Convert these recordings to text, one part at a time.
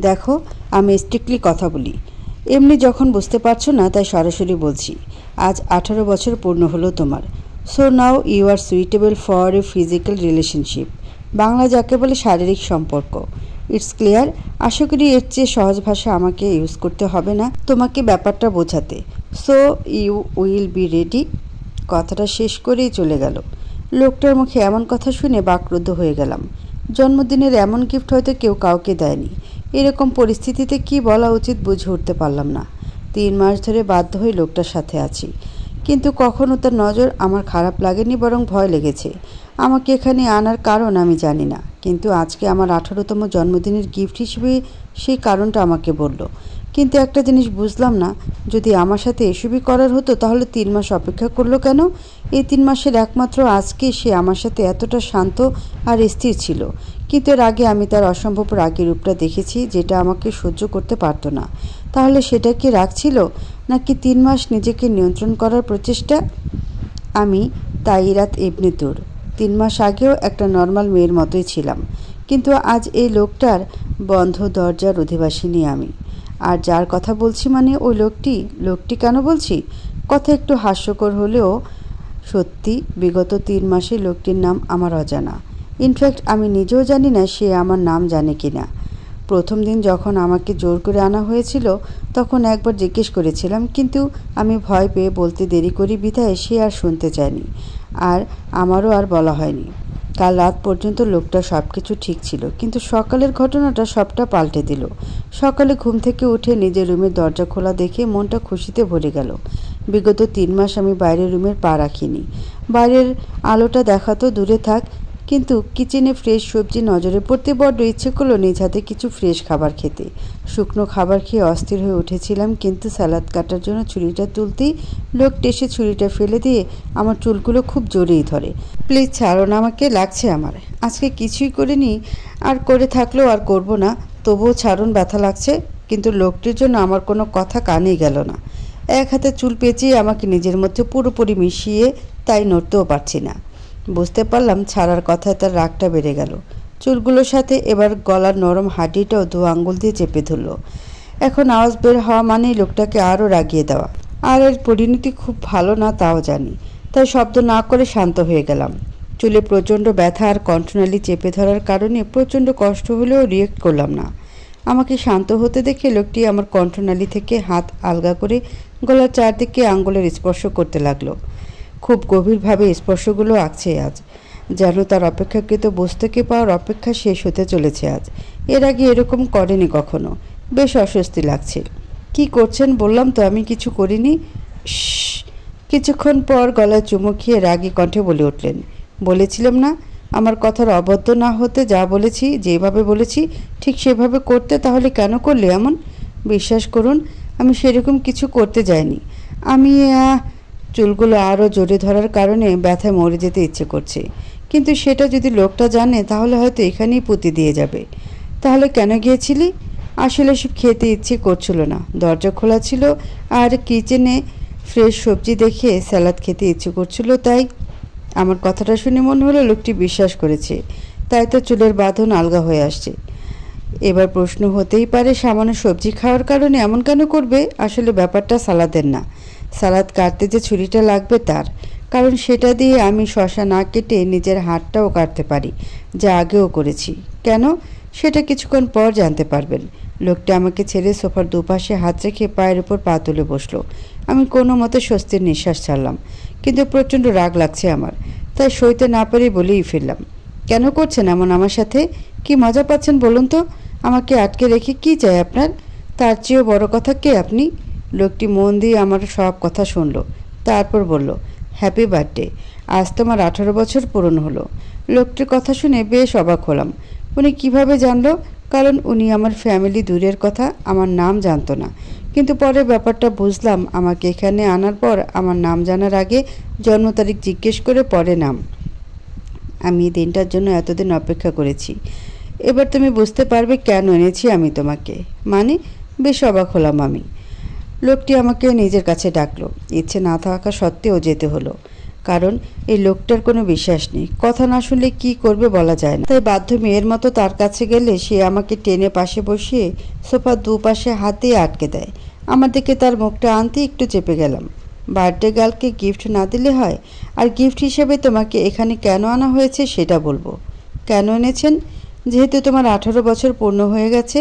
দেখো, আমি স্ট্রিক্টলি কথা বলি, এমনি যখন বুঝতে পারছো না তাই সরাসরি বলছি। আজ 18 বছর পূর্ণ হলো তোমার। So now you are suitable for a physical relationship, Bangla যাকে বলে শারীরিক সম্পর্ক। It's clear. আশা করি এর চেয়ে সহজ ভাষা আমাকে ইউজ করতে হবে না তোমাকে ব্যাপারটা বোঝাতে। So you will be ready. কথাটা শেষ করেই চলে গেল। লোকটার মুখে এমন কথা শুনে বাকরুদ্ধ হয়ে গেলাম। জন্মদিনের এমন গিফট হয়তো কেউ কাউকে দেয়নি। এরকম পরিস্থিতিতে কি বলা উচিত বুঝে উঠতে পারলাম না। 3 মাস ধরে বাধ্য হয়ে লোকটার সাথে আছি, কিন্তু কখনো তার নজর আমার খারাপ লাগেনি, বরং ভয় লেগেছে। আমাকে এখানে আনার কারণ আমি জানি না, কিন্তু আজকে আমার 18তম জন্মদিনের গিফট হিসেবে সেই কারণটা আমাকে বলল। কিন্তু একটা জিনিস বুঝলাম না, যদি আমার সাথে এসবই করার হতো তাহলে 3 মাস অপেক্ষা করলো কেন? এই 3 মাসের একমাত্র আজকে সে আমার সাথে এতটা শান্ত আর স্থির ছিল। কিন্তু এর আগে আমি তার অসম্ভব রাগী রূপটা দেখেছি, যেটা আমাকে সহ্য করতে পারতো না। তাহলে সেটা কি রাগ ছিল, নাকি 3 মাস নিজেকে নিয়ন্ত্রণ করার প্রচেষ্টা? আমি তাইরাত ইবনে তুর 3 মাস আগেও একটা নর্মাল মেয়ের মতোই ছিলাম, কিন্তু আজ এই লোকটার বন্ধ দরজার অধিবাসিনী আমি। আর যার কথা বলছি মানে ওই লোকটি কেন বলছি? কথা একটু হাস্যকর হলেও সত্যি, বিগত 3 মাসে লোকটির নাম আমার অজানা। ইনফ্যাক্ট আমি নিজেও জানি না সে আমার নাম জানে কি না। প্রথম দিন যখন আমাকে জোর করে আনা হয়েছিল তখন একবার জিজ্ঞেস করেছিলাম, কিন্তু আমি ভয় পেয়ে বলতে দেরি করি বিধায় সে আর শুনতে চায়নি, আর আমারও আর বলা হয়নি। কাল রাত পর্যন্ত লোকটা সব কিছু ঠিক ছিল, কিন্তু সকালের ঘটনাটা সবটা পাল্টে দিল। সকালে ঘুম থেকে উঠে নিজের রুমের দরজা খোলা দেখে মনটা খুশিতে ভরে গেল। বিগত 3 মাস আমি বাইরের রুমের পা রাখিনি। বাইরের আলোটা দেখা তো দূরে থাক, কিন্তু কিচেনে ফ্রেশ সবজি নজরে পড়তে বড্ড ইচ্ছে করলো নিজ হাতে কিছু ফ্রেশ খাবার খেতে। শুকনো খাবার খেয়ে অস্থির হয়ে উঠেছিলাম, কিন্তু স্যালাড কাটার জন্য ছুরিটা তুলতেই লোকটি এসে ছুরিটা ফেলে দিয়ে আমার চুলগুলো খুব জোরেই ধরে। প্লিজ ছাড়ুন আমাকে, লাগছে আমার। আজকে কিছুই করিনি, আর করে থাকলেও আর করব না, তবুও ছাড়ুন, ব্যথা লাগছে। কিন্তু লোকটির জন্য আমার কোনো কথা কানেই গেল না। এক হাতে চুল পেঁচিয়ে আমাকে নিজের মধ্যে পুরোপুরি মিশিয়ে, তাই নড়তেও পারছি না। বুঝতে পারলাম ছাড়ার কথায় তার রাগটা বেড়ে গেল। চুলগুলোর সাথে এবার গলার নরম হাড্ডিটাও 2 আঙ্গুল দিয়ে চেপে ধরল। এখন আওয়াজ বের হওয়া মানেই লোকটাকে আরও রাগিয়ে দেওয়া, আর এর পরিণতি খুব ভালো না তাও জানি, তাই শব্দ না করে শান্ত হয়ে গেলাম। চুলে প্রচণ্ড ব্যথা আর কণ্ঠনালী চেপে ধরার কারণে প্রচণ্ড কষ্ট হলেও রিয়েক্ট করলাম না। আমাকে শান্ত হতে দেখে লোকটি আমার কণ্ঠনালী থেকে হাত আলগা করে গলার চারদিকে আঙ্গুলের স্পর্শ করতে লাগলো। খুব গভীরভাবে স্পর্শগুলো আঁকছে আজ, যেন তার অপেক্ষাকৃত বস্তুকে পাওয়ার অপেক্ষা শেষ হতে চলেছে আজ। এর আগে এরকম করেনি কখনো। বেশ অস্বস্তি লাগছে। কি করছেন বললাম তো, আমি কিছু করিনি। কিছুক্ষণ পর গলায় চুমু খেয়ে রাগী কণ্ঠে বলে উঠলেন, বলেছিলাম না আমার কথার অবদ্ধ না হতে? যা বলেছি, যেভাবে বলেছি ঠিক সেভাবে করতে, তাহলে কেন করলে এমন? বিশ্বাস করুন, আমি সেরকম কিছু করতে যাইনি। আমি চুলগুলো আরও জোরে ধরার কারণে ব্যথায় মরে যেতে ইচ্ছে করছে, কিন্তু সেটা যদি লোকটা জানে তাহলে হয়তো এখানেই পুঁতি দিয়ে যাবে। তাহলে কেন গিয়েছিলি? আসলে সব খেতে ইচ্ছে করছিল না, দরজা খোলা ছিল আর কিচেনে ফ্রেশ সবজি দেখে স্যালাড খেতে ইচ্ছে করছিল, তাই। আমার কথাটা শুনে মনে হলো লোকটি বিশ্বাস করেছে, তাই তো চুলের বাঁধন আলগা হয়ে আসছে। এবার প্রশ্ন হতেই পারে, সামান্য সবজি খাওয়ার কারণে এমন কেন করবে? আসলে ব্যাপারটা সালাদের না, সালাদ কাটতে যে ছুরিটা লাগবে তার, কারণ সেটা দিয়ে আমি শসা না কেটে নিজের হাতটাও কাটতে পারি, যা আগেও করেছি। কেন? সেটা কিছুক্ষণ পর জানতে পারবেন। লোকটা আমাকে ছেড়ে সোফার দুপাশে হাত রেখে পায়ের উপর পা তুলে বসলো। আমি কোনো মতে স্বস্তির নিঃশ্বাস ছাড়লাম, কিন্তু প্রচণ্ড রাগ লাগছে আমার, তাই সইতে না পেরে বলেই ফিরলাম, কেন করছেন এমন আমার সাথে? কি মজা পাচ্ছেন বলুন তো? আমাকে আটকে রেখে কি চাই আপনার? তার চেয়েও বড় কথা কে আপনি? লোকটি মন দিয়ে আমার সব কথা শুনল, তারপর বলল, হ্যাপি বার্থডে, আজ তোমার 18 বছর পূরণ হলো। লোকটির কথা শুনে বেশ অবাক হলাম। উনি কিভাবে জানলো? কারণ উনি আমার ফ্যামিলি দূরের কথা, আমার নাম জানতো না। কিন্তু পরে ব্যাপারটা বুঝলাম, আমাকে এখানে আনার পর আমার নাম জানার আগে জন্ম তারিখ জিজ্ঞেস করে পরে নাম। আমি এই দিনটার জন্য এতদিন অপেক্ষা করেছি। এবার তুমি বুঝতে পারবে কেন এনেছি আমি তোমাকে। মানে? বেশ অবাক হলাম আমি। লোকটি আমাকে নিজের কাছে ডাকলো, ইচ্ছে না থাকা সত্ত্বেও যেতে হলো। কারণ এই লোকটার কোনো বিশ্বাস নেই, কথা না শুনলে কি করবে বলা যায় না। তাই বাধ্য মেয়ের মতো তার কাছে গেলে সে আমাকে টেনে পাশে বসিয়ে সোফার দুপাশে হাত দিয়ে আটকে দেয়। আমার দিকে তার মুখটা আনতে একটু চেপে গেলাম। বার্থডে গার্লকে গিফট না দিলে হয়? আর গিফট হিসেবে তোমাকে এখানে কেন আনা হয়েছে সেটা বলবো। কেন এনেছেন? যেহেতু তোমার 18 বছর পূর্ণ হয়ে গেছে,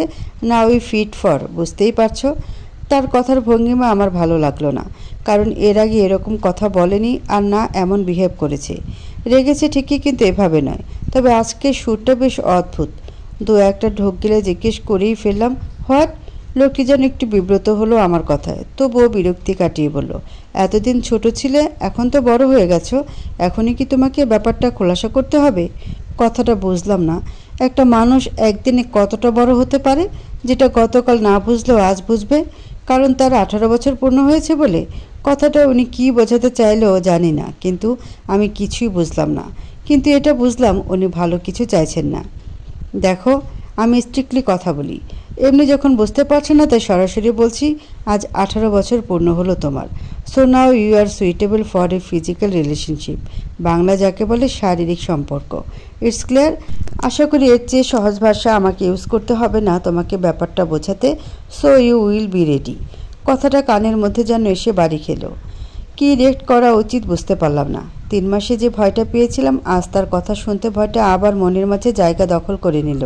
না উই ফিট ফর, বুঝতেই পারছো। তার কথার ভঙ্গিমা আমার ভালো লাগলো না, কারণ এর আগে এরকম কথা বলেনি আর না এমন বিহেভ করেছে। রেগেছে ঠিকই, কিন্তু এভাবে নয়। তবে আজকে সুরটা বেশ অদ্ভুত। দু একটা ঢোক গেলে জিজ্ঞেস করেই ফেললাম, হোয়াট? লোকটি যেন একটু বিব্রত হলো আমার কথায়, তবুও বিরক্তি কাটিয়ে বলল, এতদিন ছোট ছিলে, এখন তো বড় হয়ে গেছো, এখনই কি তোমাকে ব্যাপারটা খোলাসা করতে হবে? কথাটা বুঝলাম না। একটা মানুষ একদিনে কতটা বড় হতে পারে, যেটা গতকাল না বুঝলেও আজ বুঝবে, কারণ তার 18 বছর পূর্ণ হয়েছে বলে? কথাটা উনি কী বোঝাতে চাইলেও জানি না, কিন্তু আমি কিছুই বুঝলাম না। কিন্তু এটা বুঝলাম উনি ভালো কিছু চাইছেন না। দেখো, আমি স্ট্রিক্টলি কথা বলি, এমনি যখন বুঝতে পারছো না তাই সরাসরি বলছি, আজ 18 বছর পূর্ণ হলো তোমার। So now you are suitable for a physical relationship, Bangla যাকে বলে শারীরিক সম্পর্ক। It's clear? আশা করি এর চেয়ে সহজ ভাষা আমাকে ইউজ করতে হবে না তোমাকে ব্যাপারটা বোঝাতে। So you will be ready. কথাটা কানের মধ্যে যেন এসে বাড়ি খেলো। কি রিয়েক্ট করা উচিত বুঝতে পারলাম না। 3 মাসে যে ভয়টা পেয়েছিলাম, আজ তার কথা শুনতে ভয়টা আবার মনের মাঝে জায়গা দখল করে নিল।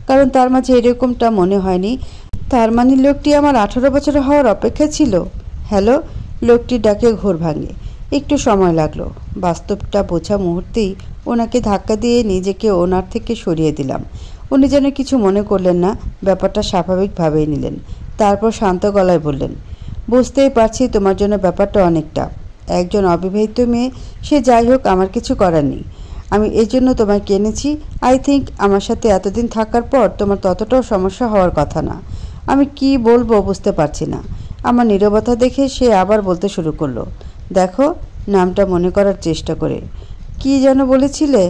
কারণ তার মাঝে এরকমটা মনে হয়নি। তার মানে লোকটি আমার 18 বছর হওয়ার অপেক্ষা ছিল। হ্যালো? লোকটির ডাকে ঘোর ভাঙে। একটু সময় লাগলো। বাস্তবটা বোঝা মুহূর্তেই ওনাকে ধাক্কা দিয়ে নিজেকে ওনার থেকে সরিয়ে দিলাম। উনি যেন কিছু মনে করলেন না, ব্যাপারটা স্বাভাবিকভাবেই নিলেন। তারপর শান্ত গলায় বললেন, বুঝতেই পারছি তোমার জন্য ব্যাপারটা অনেকটা। একজন অবিবাহিত মেয়ে, সে যাই হোক, আমার কিছু করার নেই। আমি এই জন্য তোমাকে এনেছি। আই থিঙ্ক আমার সাথে এতদিন থাকার পর তোমার ততটাও সমস্যা হওয়ার কথা না। আমি কি বলবো বুঝতে পারছি না। আমার নীরবতা দেখে সে আবার বলতে শুরু করলো, দেখো, নামটা মনে করার চেষ্টা করে। কি যেন বলেছিলে?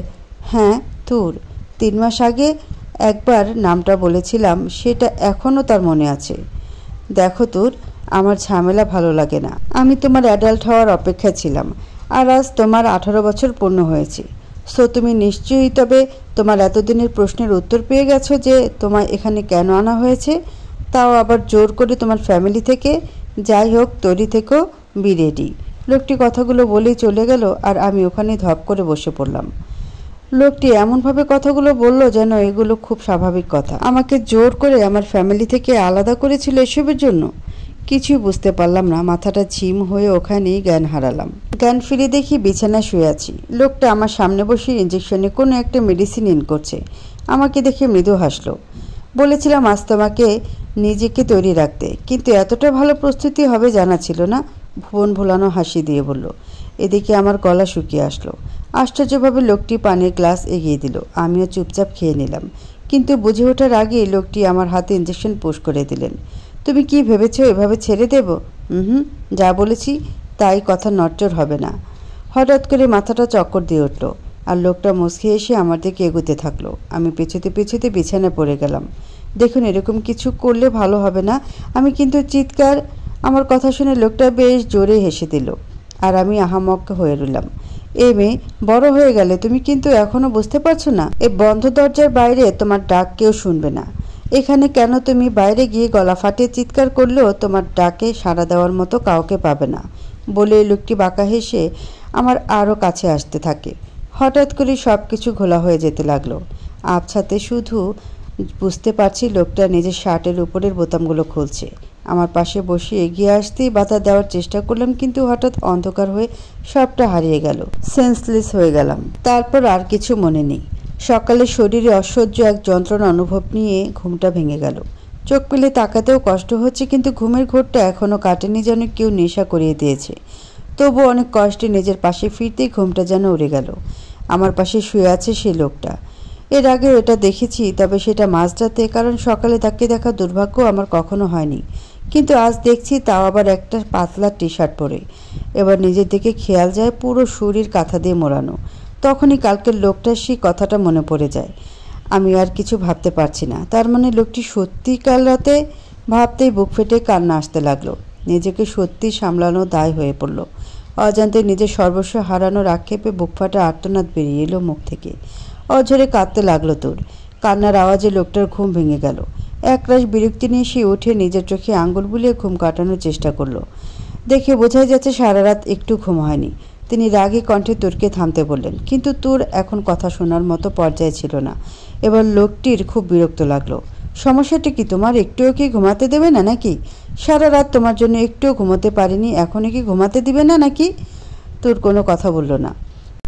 হ্যাঁ, তুর। 3 মাস আগে একবার নামটা বলেছিলাম, সেটা এখনও তার মনে আছে। দেখো তুর, আমার ঝামেলা ভালো লাগে না। আমি তোমার অ্যাডাল্ট হওয়ার অপেক্ষায় ছিলাম, আর আজ তোমার 18 বছর পূর্ণ হয়েছে। সো তুমি নিশ্চয়ই তবে তোমার এতদিনের প্রশ্নের উত্তর পেয়ে গেছো যে তোমায় এখানে কেন আনা হয়েছে, তাও আবার জোর করে তোমার ফ্যামিলি থেকে। যাই হোক, তৈরি থেকো, বি রেডি। লোকটি কথাগুলো বলেই চলে গেল, আর আমি ওখানে ধপ করে বসে পড়লাম। লোকটি এমনভাবে কথাগুলো বলল যেন এগুলো খুব স্বাভাবিক কথা। আমাকে জোর করে আমার ফ্যামিলি থেকে আলাদা করেছিল এসবের জন্য। কিছুই বুঝতে পারলাম না। মাথাটা ঝিম হয়ে ওখানেই জ্ঞান হারালাম। জ্ঞান ফিরে দেখি বিছানায় শুয়ে আছি। লোকটা আমার সামনে বসে ইঞ্জেকশনে কোনো একটা মেডিসিন ইন করছে। আমাকে দেখে মৃদু হাসলো। বলেছিলাম আজ তোমাকে নিজেকে তৈরি রাখতে, কিন্তু এতটা ভালো প্রস্তুতি হবে জানা ছিল না। ভুবন ভোলানো হাসি দিয়ে বলল। এদিকে আমার গলা শুকিয়ে আসলো। আশ্চর্যভাবে লোকটি পানির গ্লাস এগিয়ে দিল। আমিও চুপচাপ খেয়ে নিলাম। কিন্তু বুঝে ওঠার আগেই লোকটি আমার হাতে ইঞ্জেকশন পুশ করে দিলেন। তুমি কি ভেবেছো এভাবে ছেড়ে দেব? যা বলেছি তাই, কথা নড়চড় হবে না। হঠাৎ করে মাথাটা চক্কর দিয়ে উঠল, আর লোকটা মুচকি এসে আমার দিকে এগোতে থাকলো। আমি পেছোতে পেছোতে বিছানায় পড়ে গেলাম। দেখুন, এরকম কিছু করলে ভালো হবে না। আমি কিন্তু চিৎকার। আমার কথা শুনে লোকটা বেশ জোরে হেসে দিল, আর আমি আহামক হয়ে রইলাম। এ মেয়ে, বড় হয়ে গেলে তুমি কিন্তু এখনো বুঝতে পারছো না? এ বন্ধ দরজার বাইরে তোমার ডাক কেউ শুনবে না। এখানে কেন, তুমি বাইরে গিয়ে গলা ফাটিয়ে চিৎকার করলেও তোমার ডাকে সাড়া দেওয়ার মতো কাউকে পাবে না। বলে লোকটি বাঁকা হেসে আমার আরও কাছে আসতে থাকে। হঠাৎ করে সব কিছু ঘোলা হয়ে যেতে লাগলো। আবছাতে শুধু বুঝতে পারছি লোকটা নিজের শার্টের উপরের বোতামগুলো খুলছে। আমার পাশে বসে এগিয়ে আসতেই বাধা দেওয়ার চেষ্টা করলাম, কিন্তু হঠাৎ অন্ধকার হয়ে সবটা হারিয়ে গেল। সেন্সলেস হয়ে গেলাম। তারপর আর কিছু মনে নেই। সকালে শরীরে অসহ্য এক যন্ত্রণা অনুভব নিয়ে ঘুমটা ভেঙে গেল। চোখ পেলে তাকাতেও কষ্ট হচ্ছে, কিন্তু ঘুমের ঘোরটা এখনও কাটেনি, যেন কেউ নেশা করিয়ে দিয়েছে। তবু অনেক কষ্টে নিজের পাশে ফিরতেই ঘুমটা যেন উড়ে গেল। আমার পাশে শুয়ে আছে সেই লোকটা। এর আগে এটা দেখেছি, তবে সেটা মাঝরাতে, কারণ সকালে তাকে দেখা দুর্ভাগ্য আমার কখনো হয়নি। কিন্তু আজ দেখছি, তাও আবার একটা পাতলা টি শার্ট পরে। এবার নিজের দিকে খেয়াল যায়, পুরো শরীর কাঁথা দিয়ে মোড়ানো। তখনই কালকের লোকটার সেই কথাটা মনে পড়ে যায়। আমি আর কিছু ভাবতে পারছি না। তার মানে লোকটি সত্যি কাল রাতে? ভাবতেই বুক ফেটে কান্না আসতে লাগলো। নিজেকে সত্যি সামলানো দায় হয়ে পড়ল। অজান্তে নিজের সর্বস্ব হারানোর আক্ষেপে বুক ফাটা আর্তনাদ বেরিয়ে এলো মুখ থেকে। অঝরে কাঁদতে লাগলো তোর। কান্নার আওয়াজে লোকটার ঘুম ভেঙে গেল। একরাশ বিরক্তি নিয়ে সে উঠে নিজের চোখে আঙ্গুল বুলিয়ে ঘুম কাটানোর চেষ্টা করলো। দেখে বোঝাই যাচ্ছে সারা রাত একটু ঘুম হয়নি। তিনি রাগী কণ্ঠে তোরকে থামতে বললেন, কিন্তু তোর এখন কথা শোনার মতো পর্যায়ে ছিল না। এবার লোকটির খুব বিরক্ত লাগলো। সমস্যাটা কি তোমার? একটুও কি ঘুমাতে দেবে না নাকি? সারা রাত তোমার জন্য একটুও ঘুমোতে পারিনি, এখনই কি ঘুমাতে দিবে না নাকি? তোর কোনো কথা বলল না,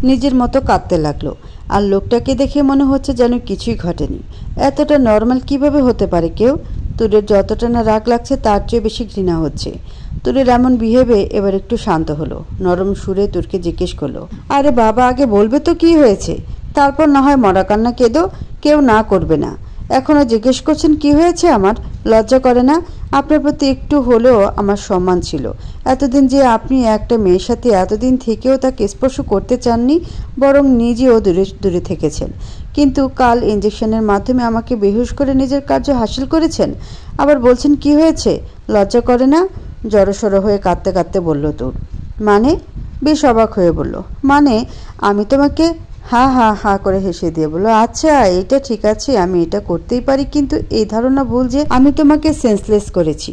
নিজের মতো কাঁদতে লাগলো। আর লোকটাকে দেখে মনে হচ্ছে যেন কিছুই ঘটেনি। এতটা নর্মাল কিভাবে হতে পারে কেউ? তোরের যতটা না রাগ লাগছে তার চেয়ে বেশি ঘৃণা হচ্ছে। তোরের এমন বিহেভে এবার একটু শান্ত হলো। নরম সুরে তোরকে জিজ্ঞেস করলো, আরে বাবা, আগে বলবে তো কি হয়েছে, তারপর না হয় মরা কান্না কেঁদো, কেউ না করবে না। এখনও জিজ্ঞেস করছেন কি হয়েছে আমার? লজ্জা করে না? আপনার প্রতি একটু হলেও আমার সম্মান ছিল। এতদিন যে আপনি একটা মেয়ের সাথে এতদিন থেকেও তাকে স্পর্শ করতে চাননি, বরং নিজেও দূরে দূরে থেকেছেন। কিন্তু কাল ইঞ্জেকশনের মাধ্যমে আমাকে বেহুশ করে নিজের কার্য হাসিল করেছেন, আবার বলছেন কি হয়েছে? লজ্জা করে না? জড়সড় হয়ে কাঁদতে কাঁদতে বলল তোর। মানে? বেশ অবাক হয়ে বলল, মানে আমি তোমাকে হা হা হা করে হেসে দিয়ে বলল, আচ্ছা এটা ঠিক আছে, আমি এটা করতেই পারি, কিন্তু এই ধারণা ভুল যে আমি তোমাকে সেন্সলেস করেছি।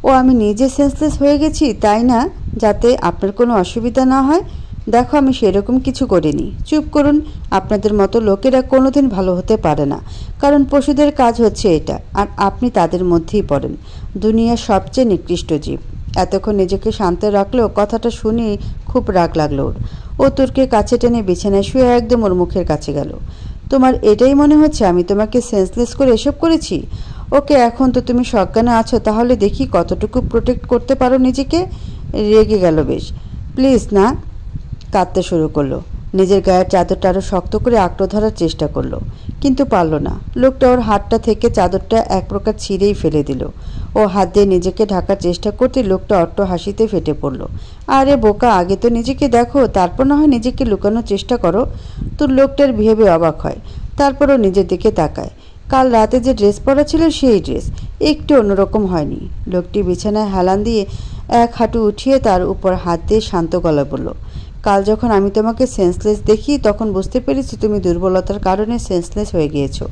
ও আমি নিজে সেন্সলেস হয়ে গেছি তাই না, যাতে আপনার কোনো অসুবিধা না হয়? দেখো আমি সেরকম কিছু করিনি। চুপ করুন। আপনাদের মতো লোকেরা কোনোদিন ভালো হতে পারে না, কারণ পশুদের কাজ হচ্ছে এটা, আর আপনি তাদের মধ্যেই পড়েন। দুনিয়ার সবচেয়ে নিকৃষ্ট জীব। এতক্ষণ নিজেকে শান্ত রাখলেও কথাটা শুনে খুব রাগ লাগলো ওর। ও তোরকে কাছে টেনে বিছানায় শুয়ে একদম ওর মুখের কাছে গেল। তোমার এটাই মনে হচ্ছে আমি তোমাকে সেন্সলেস করে এসব করেছি? ওকে, এখন তো তুমি সজ্ঞানে আছো, তাহলে দেখি কতটুকু প্রোটেক্ট করতে পারো নিজেকে। রেগে গেল বেশ। প্লিজ না। কাঁদতে শুরু করলো। নিজের গায়ের চাদরটা আরও শক্ত করে আঁকড়ে ধরার চেষ্টা করলো, কিন্তু পারল না। লোকটা ওর হাতটা থেকে চাদরটা এক প্রকার ছিঁড়েই ফেলে দিল। ও হাত দিয়ে নিজেকে ঢাকার চেষ্টা করতে লোকটা অট্ট হাসিতে ফেটে পড়ল। আরে বোকা, আগে তো নিজেকে দেখো, তারপর না হয় নিজেকে লুকানোর চেষ্টা করো। তোর লোকটার ভেবে অবাক হয়, তারপরও নিজের দিকে তাকায়। কাল রাতে যে ড্রেস পরা ছিল সেই ড্রেস, একটু অন্যরকম হয়নি। লোকটি বিছানায় হেলান দিয়ে এক হাঁটু উঠিয়ে তার উপর হাত দিয়ে শান্ত গলায় বলল, কাল যখন আমি তোমাকে সেন্সলেস দেখি তখন বুঝতে পেরেছি তুমি দুর্বলতার কারণে সেন্সলেস হয়ে গিয়েছো।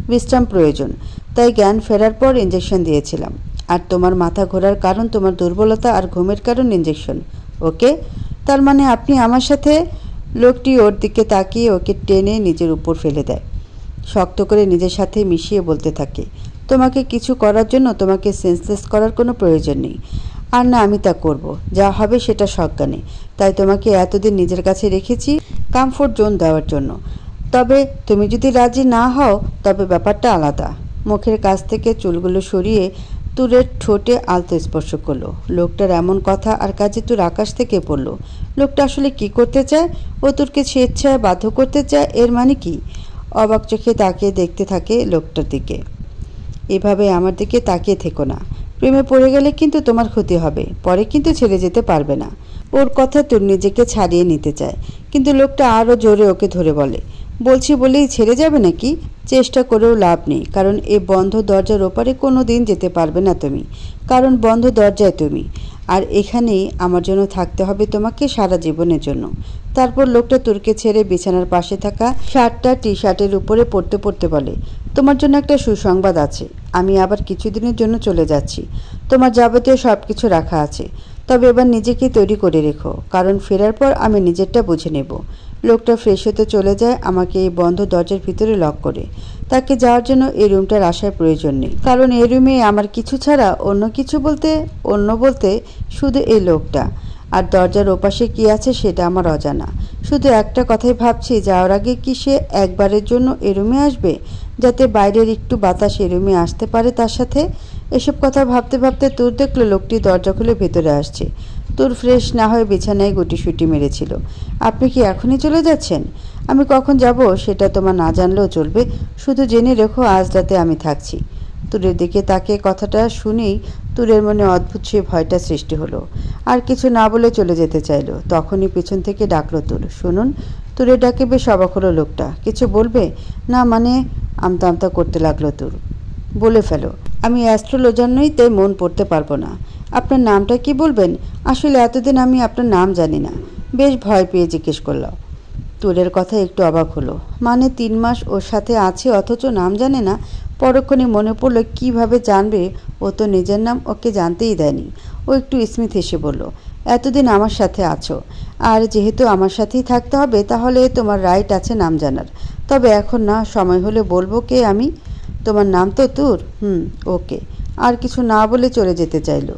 বিশ্রাম প্রয়োজন, তাই জ্ঞান ফেরার পর ইঞ্জেকশন দিয়েছিলাম। আর তোমার মাথা ঘোরার কারণ তোমার দুর্বলতা, আর ঘুমের কারণ ইঞ্জেকশন। ওকে, তার মানে আপনি আমার সাথে? লোকটি ওর দিকে তাকিয়ে ওকে টেনে নিজের উপর ফেলে দেয়। শক্ত করে নিজের সাথে মিশিয়ে বলতে থাকে, তোমাকে কিছু করার জন্য তোমাকে সেন্সলেস করার কোনো প্রয়োজন নেই। আর না আমি তা করব, যা হবে সেটা সজ্ঞানে। তাই তোমাকে এতদিন নিজের কাছে রেখেছি কমফোর্ট জোন দেওয়ার জন্য। তবে তুমি যদি রাজি না হও তবে ব্যাপারটা আলাদা। মুখের কাছ থেকে চুলগুলো সরিয়ে তুরের ঠোঁটে আলতো স্পর্শ করলো। লোকটার এমন কথা আর কাজে তুর আকাশ থেকে পড়ল। লোকটা আসলে কি করতে চায়? ও তুরকে স্বেচ্ছায় বাধ্য করতে চায়, এর মানে কি? অবাক চোখে তাকিয়ে দেখতে থাকে লোকটার দিকে। এভাবে আমার দিকে তাকিয়ে থেকো না। প্রেমে পড়ে গেলে কিন্তু তোমার ক্ষতি হবে, পরে কিন্তু ছেড়ে যেতে পারবে না। ওর কথা তোর নিজেকে ছাড়িয়ে নিতে চায়, কিন্তু লোকটা আরও জোরে ওকে ধরে বলে, বলছি বলেই ছেড়ে যাবে নাকি? চেষ্টা করেও লাভ নেই, কারণ এ বন্ধ দরজার ওপারে কোনো দিন যেতে পারবে না তুমি, কারণ বন্ধ দরজায় তুমি। আর এখানেই আমার জন্য থাকতে হবে তোমাকে সারা জীবনের জন্য। তারপর লোকটা তুরকে ছেড়ে বিছানার পাশে থাকা শার্টটা টি শার্টের উপরে পড়তে পড়তে বলে, তোমার জন্য একটা সুসংবাদ আছে। আমি আবার কিছুদিনের জন্য চলে যাচ্ছি। তোমার যাবতীয় সব কিছু রাখা আছে, তবে এবার নিজেকে তৈরি করে রেখো, কারণ ফেরার পর আমি নিজেরটা বুঝে নেব। লোকটা ফ্রেশ হতে চলে যায়, আমাকে এই বন্ধ দরজার ভিতরে লক করে। তাকে যাওয়ার জন্য এই রুমটার আসার প্রয়োজন নেই, কারণ এই রুমে আমার কিছু ছাড়া অন্য কিছু বলতে শুধু এই লোকটা। আর দরজার ওপাশে কি আছে সেটা আমার অজানা। শুধু একটা কথাই ভাবছি, যাওয়ার আগে কি সে একবারের জন্য এ রুমে আসবে, যাতে বাইরের একটু বাতাস এ রুমে আসতে পারে তার সাথে। এসব কথা ভাবতে ভাবতে তুর দেখলো লোকটি দরজা খুলে ভেতরে আসছে। তুর ফ্রেশ না হয়ে বিছানায় গুটিসুটি মেরেছিল। আপনি কি এখনই চলে যাচ্ছেন? আমি কখন যাব সেটা তোমার না জানলেও চলবে, শুধু জেনে রেখো আজ রাতে আমি থাকছি। তুরের দিকে তাকে কথাটা শুনেই তুরের মনে অদ্ভুত সে ভয়টা সৃষ্টি হলো। আর কিছু না বলে চলে যেতে চাইলো। তখনই পেছন থেকে ডাকলো তুর, শুনুন। তুরের ডাকে বেশ অবাক হলো লোকটা। কিছু বলবে? না মানে আমতা আমতা করতে লাগলো তুর। বলে ফেলো। আমি অ্যাস্ট্রোলজার নই, তাই মন পড়তে পারবো না। আপনার নামটা কি বলবেন? আসলে এতদিন আমি আপনার নাম জানি না। বেশ ভয় পেয়ে জিজ্ঞেস করলাম। তুরের কথা একটু অবাক হলো। মানে 3 মাস ওর সাথে আছে অথচ নাম জানে না? পরক্ষণে মনে পড়লো কিভাবে জানবে, ও তো নিজের নাম ওকে জানতেই দেয়নি। ও একটু স্মিত হেসে বলল, এতদিন আমার সাথে আছো, আর যেহেতু আমার সাথেই থাকতে হবে তাহলে তোমার রাইট আছে নাম জানার। তবে এখন না, সময় হলে বলবো কে আমি। তোমার নাম তো তুর। ওকে। আর কিছু না বলে চলে যেতে চাইলো,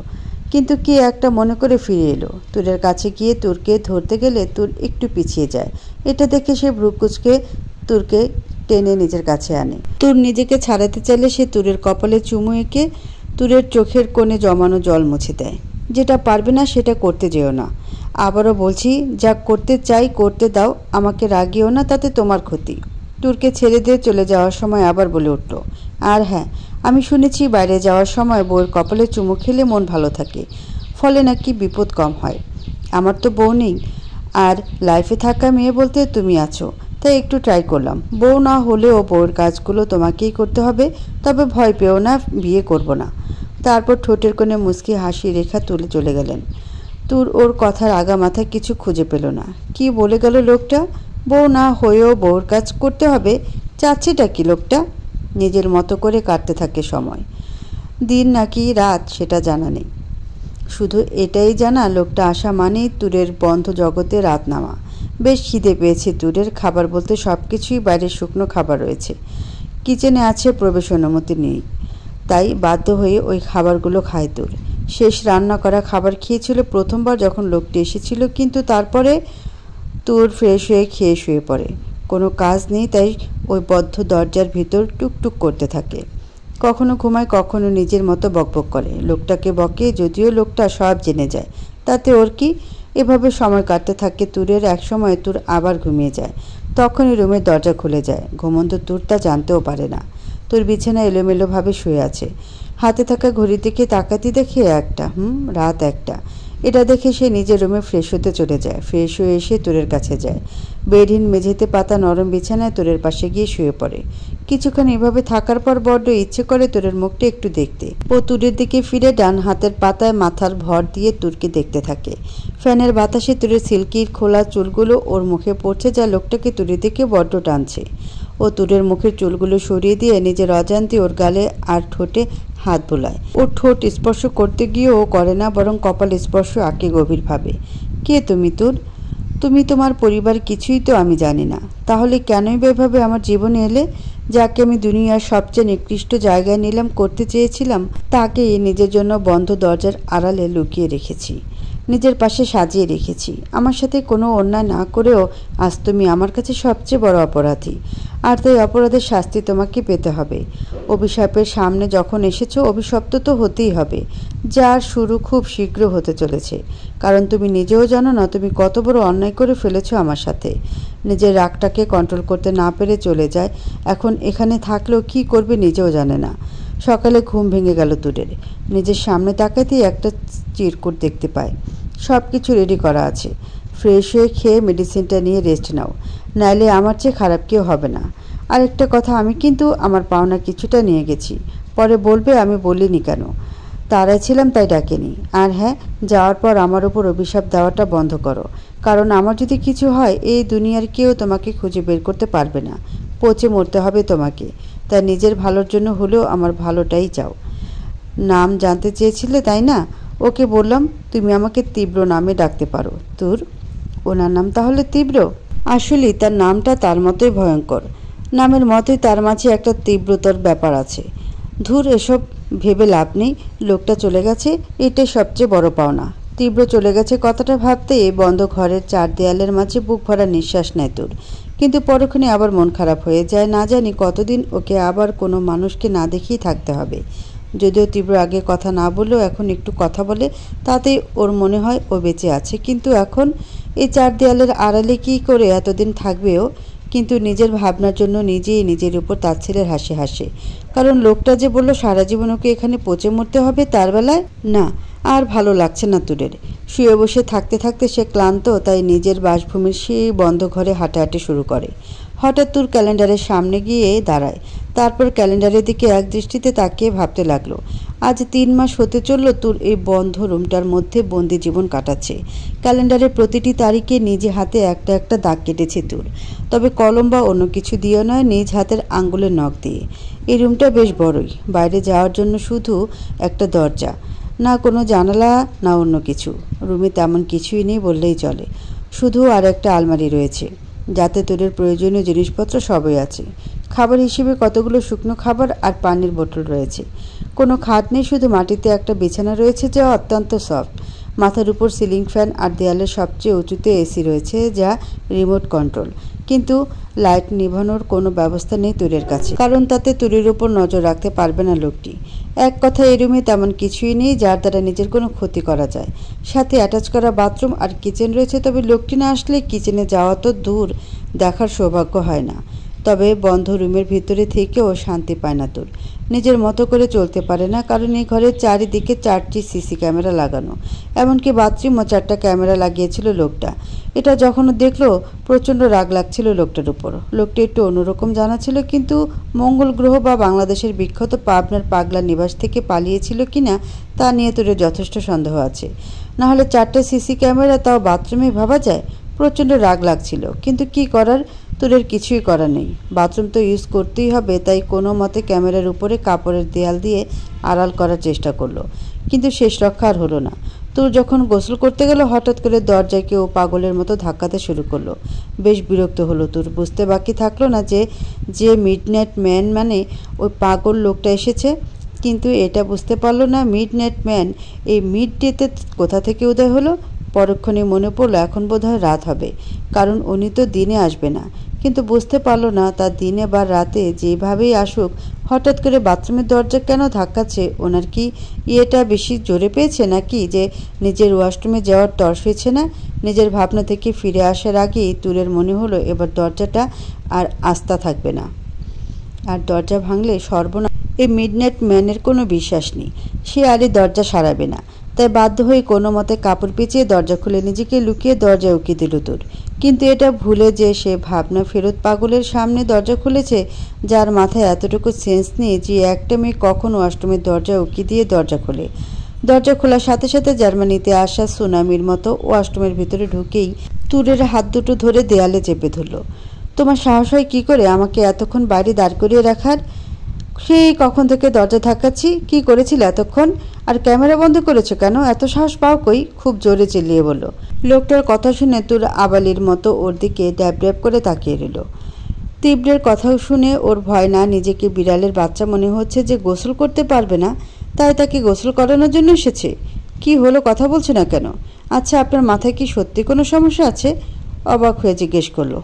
কিন্তু কে একটা মনে করে ফিরে এলো। তুরের কাছে গিয়ে তুরকে ধরতে গেলে তুর একটু পিছিয়ে যায়। এটা দেখে সে ভ্রুকুচকে তুরকে টেনে নিজের কাছে আনে। তুর নিজেকে ছাড়াতে চাইলে সে তুরের কপালে চুমু এঁকে তুরের চোখের কোণে জমানো জল মুছে দেয়। যেটা পারবে না সেটা করতে যেও না। আবারও বলছি, যা করতে চাই করতে দাও, আমাকে রাগিও না, তাতে তোমার ক্ষতি। তুরকে ছেড়ে দিয়ে চলে যাওয়ার সময় আবার বলে উঠল, আর হ্যাঁ, আমি শুনেছি বাইরে যাওয়ার সময় বউয়ের কপালে চুমু খেলে মন ভালো থাকে, ফলে নাকি বিপদ কম হয়। আমার তো বউ নেই, আর লাইফে থাকা মেয়ে বলতে তুমি আছো, তাই একটু ট্রাই করলাম। বউ না হলেও বউয়ের কাজগুলো তোমাকেই করতে হবে, তবে ভয় পেও না, বিয়ে করব না। তারপর ঠোঁটের কোণে মুচকি হাসি রেখা তুলে চলে গেলেন। তুর ওর কথার আগা মাথায় কিছু খুঁজে পেল না। কি বলে গেল লোকটা? বউ না হয়েও বউর কাজ করতে হবে, চাচ্ছেটা কি লোকটা? নিজের মতো করে কাটতে থাকে সময়। দিন নাকি রাত সেটা জানা নেই, শুধু এটাই জানা লোকটা আসা মানেই তুরের বন্ধ জগতে রাত নামা। বেশ খিদে পেয়েছে তুরের। খাবার বলতে সব কিছুই বাইরের শুকনো খাবার রয়েছে, কিচেনে আছে, প্রবেশ অনুমতি নেই, তাই বাধ্য হয়ে ওই খাবারগুলো খায় তুর। শেষ রান্না করা খাবার খেয়েছিল প্রথমবার যখন লোকটি এসেছিল, কিন্তু তারপরে তুর ফ্রেশ হয়ে খেয়ে শুয়ে পড়ে। কোনো কাজ নেই, তাই ওই বদ্ধ দরজার ভিতর টুকটুক করতে থাকে। কখনো ঘুমায়, কখনো নিজের মতো বকবক করে। লোকটাকে বকে, যদিও লোকটা সব জেনে যায়, তাতে ওর কি? এভাবে সময় কাটতে থাকে তুরের। একসময় তুর আবার ঘুমিয়ে যায়। তখনই রুমের দরজা খুলে যায়। ঘুমন্ত তুর তা জানতেও পারে না। তুর বিছানা এলোমেলোভাবে শুয়ে আছে। হাতে থাকা ঘড়ির দিকে তাকাতে দেখে রাত 1টা। এটা দেখে সে নিজের রুমে ফ্রেশ হতে চলে যায়। ফ্রেশ হয়ে এসে তুরের কাছে যায়। বেডহীন মেঝেতে পাতা নরম বিছানায় তুরের পাশে গিয়ে শুয়ে পড়ে। কিছুক্ষণ এভাবে থাকার পর বড্ড ইচ্ছে করে তুরের মুখটা একটু দেখতে। ও তুরের দিকে ফিরে ডান হাতের পাতায় মাথার ভর দিয়ে তুরকে দেখতে থাকে। ফ্যানের বাতাসে তুরের সিল্কির খোলা চুলগুলো ওর মুখে পড়ছে, যা লোকটাকে তুরের দিকে বড্ড টানছে। ও তুরের মুখের চুলগুলো সরিয়ে দিয়ে নিজের অজান্তে ওর গালে আর ঠোঁটে হাত বোলায়। ওর ঠোঁট স্পর্শ করতে গিয়েও করে না, বরং কপাল স্পর্শ আঁকে গভীরভাবে। কে তুমি তুর? তুমি, তোমার পরিবার, কিছুই তো আমি জানি না। তাহলে কেনই বা এভাবে আমার জীবনে এলে? যাকে আমি দুনিয়ার সবচেয়ে নিকৃষ্ট জায়গায় নিলাম করতে চেয়েছিলাম, তাকেই নিজের জন্য বন্ধ দরজার আড়ালে লুকিয়ে রেখেছি, নিজের পাশে সাজিয়ে রেখেছি। আমার সাথে কোনো অন্যায় না করেও আজ তুমি আমার কাছে সবচেয়ে বড় অপরাধী, আর তাই অপরাধের শাস্তি তোমাকে পেতে হবে। অভিশাপের সামনে যখন এসেছো, অভিশপ্ত তো হতেই হবে, যার শুরু খুব শীঘ্র হতে চলেছে। কারণ তুমি নিজেও জানো না তুমি কত বড় অন্যায় করে ফেলেছো আমার সাথে। নিজের রাগটাকে কন্ট্রোল করতে না পেরে চলে যায়। এখন এখানে থাকলেও কি করবে নিজেও জানে না। সকালে ঘুম ভেঙে গেল তুরের। নিজের সামনে তাকাতেই একটা চিরকুট দেখতে পায়। সব কিছু রেডি করা আছে। ফ্রেশ হয়ে খেয়ে মেডিসিনটা নিয়ে রেস্ট নাও, নাইলে আমার চেয়ে খারাপ কেউ হবে না। আরেকটা কথা, আমি কিন্তু আমার পাওনা কিছুটা নিয়ে গেছি, পরে বলবে আমি বলিনি কেন। তারাই ছিলাম তাই ডাকেনি। আর হ্যাঁ, যাওয়ার পর আমার উপর অভিশাপ দেওয়াটা বন্ধ করো, কারণ আমার যদি কিছু হয় এই দুনিয়ার কেউ তোমাকে খুঁজে বের করতে পারবে না। পচে মরতে হবে তোমাকে। তাই নিজের ভালোর জন্য হলেও আমার ভালোটাই চাও। নাম জানতে চেয়েছিলে তাই না? ওকে বললাম তুমি আমাকে তীব্র নামে ডাকতে পারো। তুর? ওনার নাম তাহলে তীব্র? আসলেই তার নামটা তার মতোই ভয়ঙ্কর। নামের মতোই তার মাঝে একটা তীব্রতার ব্যাপার আছে। ধুর, এসব ভেবে লাভ নেই। লোকটা চলে গেছে, এটাই সবচেয়ে বড় পাওনা। তীব্র চলে গেছে কথাটা ভাবতে বন্ধ ঘরের 4 দেয়ালের মাঝে বুক ভরা নিঃশ্বাস নেয় তুর। কিন্তু পরক্ষণে আবার মন খারাপ হয়ে যায়। না জানি কতদিন ওকে আবার কোনো মানুষকে না দেখেই থাকতে হবে। যদিও তীব্র আগে কথা না বললেও এখন একটু কথা বলে, তাতেই ওর মনে হয় ও বেঁচে আছে। কিন্তু এখন এই 4 দেয়ালের আড়ালে কী করে এতদিন থাকবেও? কিন্তু নিজের ভাবনার জন্য নিজেই নিজের উপর তাচ্ছিল্যের হাসি হাসে। কারণ লোকটা যে বলল সারা জীবন ওকে এখানে পচে মরতে হবে, তার বেলায় না, আর ভালো লাগছে না তুরের। শুয়ে বসে থাকতে থাকতে সে ক্লান্ত, তাই নিজের বাসভূমির সেই বন্ধ ঘরে হাঁটাহাঁটি শুরু করে। হঠাৎ তুর ক্যালেন্ডারের সামনে গিয়ে দাঁড়ায়। তারপর ক্যালেন্ডারের দিকে এক দৃষ্টিতে তাকিয়ে ভাবতে লাগলো, আজ 3 মাস হতে চলল তুর এই বন্ধ রুমটার মধ্যে বন্দি জীবন কাটাচ্ছে। ক্যালেন্ডারের প্রতিটি তারিখে নিজে হাতে একটা একটা দাগ কেটেছে তুর, তবে কলম বা অন্য কিছু দিয়ে নয়, নিজ হাতের আঙ্গুলের নখ দিয়ে। এই রুমটা বেশ বড়ই, বাইরে যাওয়ার জন্য শুধু একটা দরজা, না কোনো জানালা না অন্য কিছু। রুমে তেমন কিছুই নেই বললেই চলে, শুধু আর একটা আলমারি রয়েছে যাতে তুরের প্রয়োজনীয় জিনিসপত্র সবই আছে। খাবার হিসেবে কতগুলো শুকনো খাবার আর পানির বোতল রয়েছে। কোনো খাট নেই, শুধু মাটিতে একটা বিছানা রয়েছে যা অত্যন্ত সফট। মাথার উপর সিলিং ফ্যান আর দেয়ালের সবচেয়ে উঁচুতে এসি রয়েছে যা রিমোট কন্ট্রোল, কিন্তু লাইট নিভানোর কোনো ব্যবস্থা নেই তুরের কাছে, কারণ তাতে তুরের উপর নজর রাখতে পারবে না লোকটি। এক কথা, এই রুমে তেমন কিছুই নেই যার দ্বারা নিজের কোনো ক্ষতি করা যায়। সাথে অ্যাটাচ করা বাথরুম আর কিচেন রয়েছে, তবে লোকটি না আসলে কিচেনে যাওয়া তো দূর, দেখার সৌভাগ্য হয় না। তবে বন্ধ রুমের ভিতরে থেকেও শান্তি পায় না তুর। নিজের মতো করে চলতে পারে না, কারণ এই ঘরের চারিদিকে 4টি সিসি ক্যামেরা লাগানো, এমনকি বাথরুমও 4টা ক্যামেরা লাগিয়েছিল লোকটা। এটা যখন দেখলো প্রচণ্ড রাগ লাগছিল লোকটার উপর। লোকটি একটু অন্যরকম জানা ছিল, কিন্তু মঙ্গল গ্রহ বা বাংলাদেশের বিখ্যাত পাবনার পাগলা নিবাস থেকে পালিয়েছিল কিনা তা নিয়ে তোর যথেষ্ট সন্দেহ আছে। নাহলে 4টে সিসি ক্যামেরা, তাও বাথরুমে, ভাবা যায়। প্রচণ্ড রাগ লাগছিল, কিন্তু কি করার, তোরের কিছুই করার নেই। বাথরুম তো ইউজ করতেই হবে, তাই কোনো মতে ক্যামেরার উপরে কাপড়ের দেয়াল দিয়ে আড়াল করার চেষ্টা করলো, কিন্তু শেষ রক্ষা আর হলো না। তোর যখন গোসল করতে গেল, হঠাৎ করে দরজায় কেউ পাগলের মতো ধাক্কাতে শুরু করলো। বেশ বিরক্ত হলো তোর, বুঝতে বাকি থাকলো না যে মিডনাইট ম্যান মানে ওই পাগল লোকটা এসেছে। কিন্তু এটা বুঝতে পারলো না মিডনাইট ম্যান এই মিড ডেতে কোথা থেকে উদয় হলো। পরক্ষণে মনে পড়লো এখন বোধহয় রাত হবে, কারণ উনি তো দিনে আসবে না। কিন্তু বুঝতে পারলো না তার দিনে বা রাতে যেভাবেই আসুক, হঠাৎ করে বাথরুমের দরজা কেন ধাক্কাচ্ছে। ওনার কি ইয়েটা বেশি জোরে পেয়েছে, নাকি যে নিজের ওয়াশরুমে যাওয়ার তর সইছে না। নিজের ভাবনা থেকে ফিরে আসার আগেই তুরের মনে হলো এবার দরজাটা আর আস্থা থাকবে না, আর দরজা ভাঙলে সর্বনাশ। এই মিডনাইট ম্যানের কোনো বিশ্বাস নেই, সে আর এই দরজা সারাবে না। তাই বাধ্য হয়ে কোনো মতে কাপড় পেঁচিয়ে দরজা খুলে নিজেকে লুকিয়ে দরজায় উকি দিল তোর। কিন্তু এটা ভুলে যে সে ভাবনা ফেরত পাগলের সামনে দরজা খুলেছে, যার মাথায় এতটুকু সেন্স নেই যে একটা মেয়ে কখন ওয়াশরুমের দরজা উকি দিয়ে দরজা খোলে। দরজা খোলার সাথে সাথে জার্মানিতে আসা সুনামির মতো ওয়াশরুমের ভিতরে ঢুকেই তুরের হাত দুটো ধরে দেয়ালে চেপে ধরল। তোমার সাহস হয় কী করে আমাকে এতক্ষণ বাইরে দাঁড় করিয়ে রাখার? সেই কখন থেকে দরজা ধাক্কাচ্ছি, কি করেছিল এতক্ষণ? আর ক্যামেরা বন্ধ করেছো কেন? এত সাহস পাও কই? খুব জোরে চিল্লিয়ে বলল। লোকটার কথা শুনে তোর আবালির মতো ওর দিকে ড্যাব ড্যাব করে তাকিয়ে রইল। তীব্রের কথা শুনে ওর ভয় না, নিজেকে বিড়ালের বাচ্চা মনে হচ্ছে যে গোসল করতে পারবে না, তাই তাকে গোসল করানোর জন্য এসেছে। কি হলো, কথা বলছো না কেন? আচ্ছা, আপনার মাথায় কি সত্যি কোনো সমস্যা আছে? অবাক হয়ে জিজ্ঞেস করলো।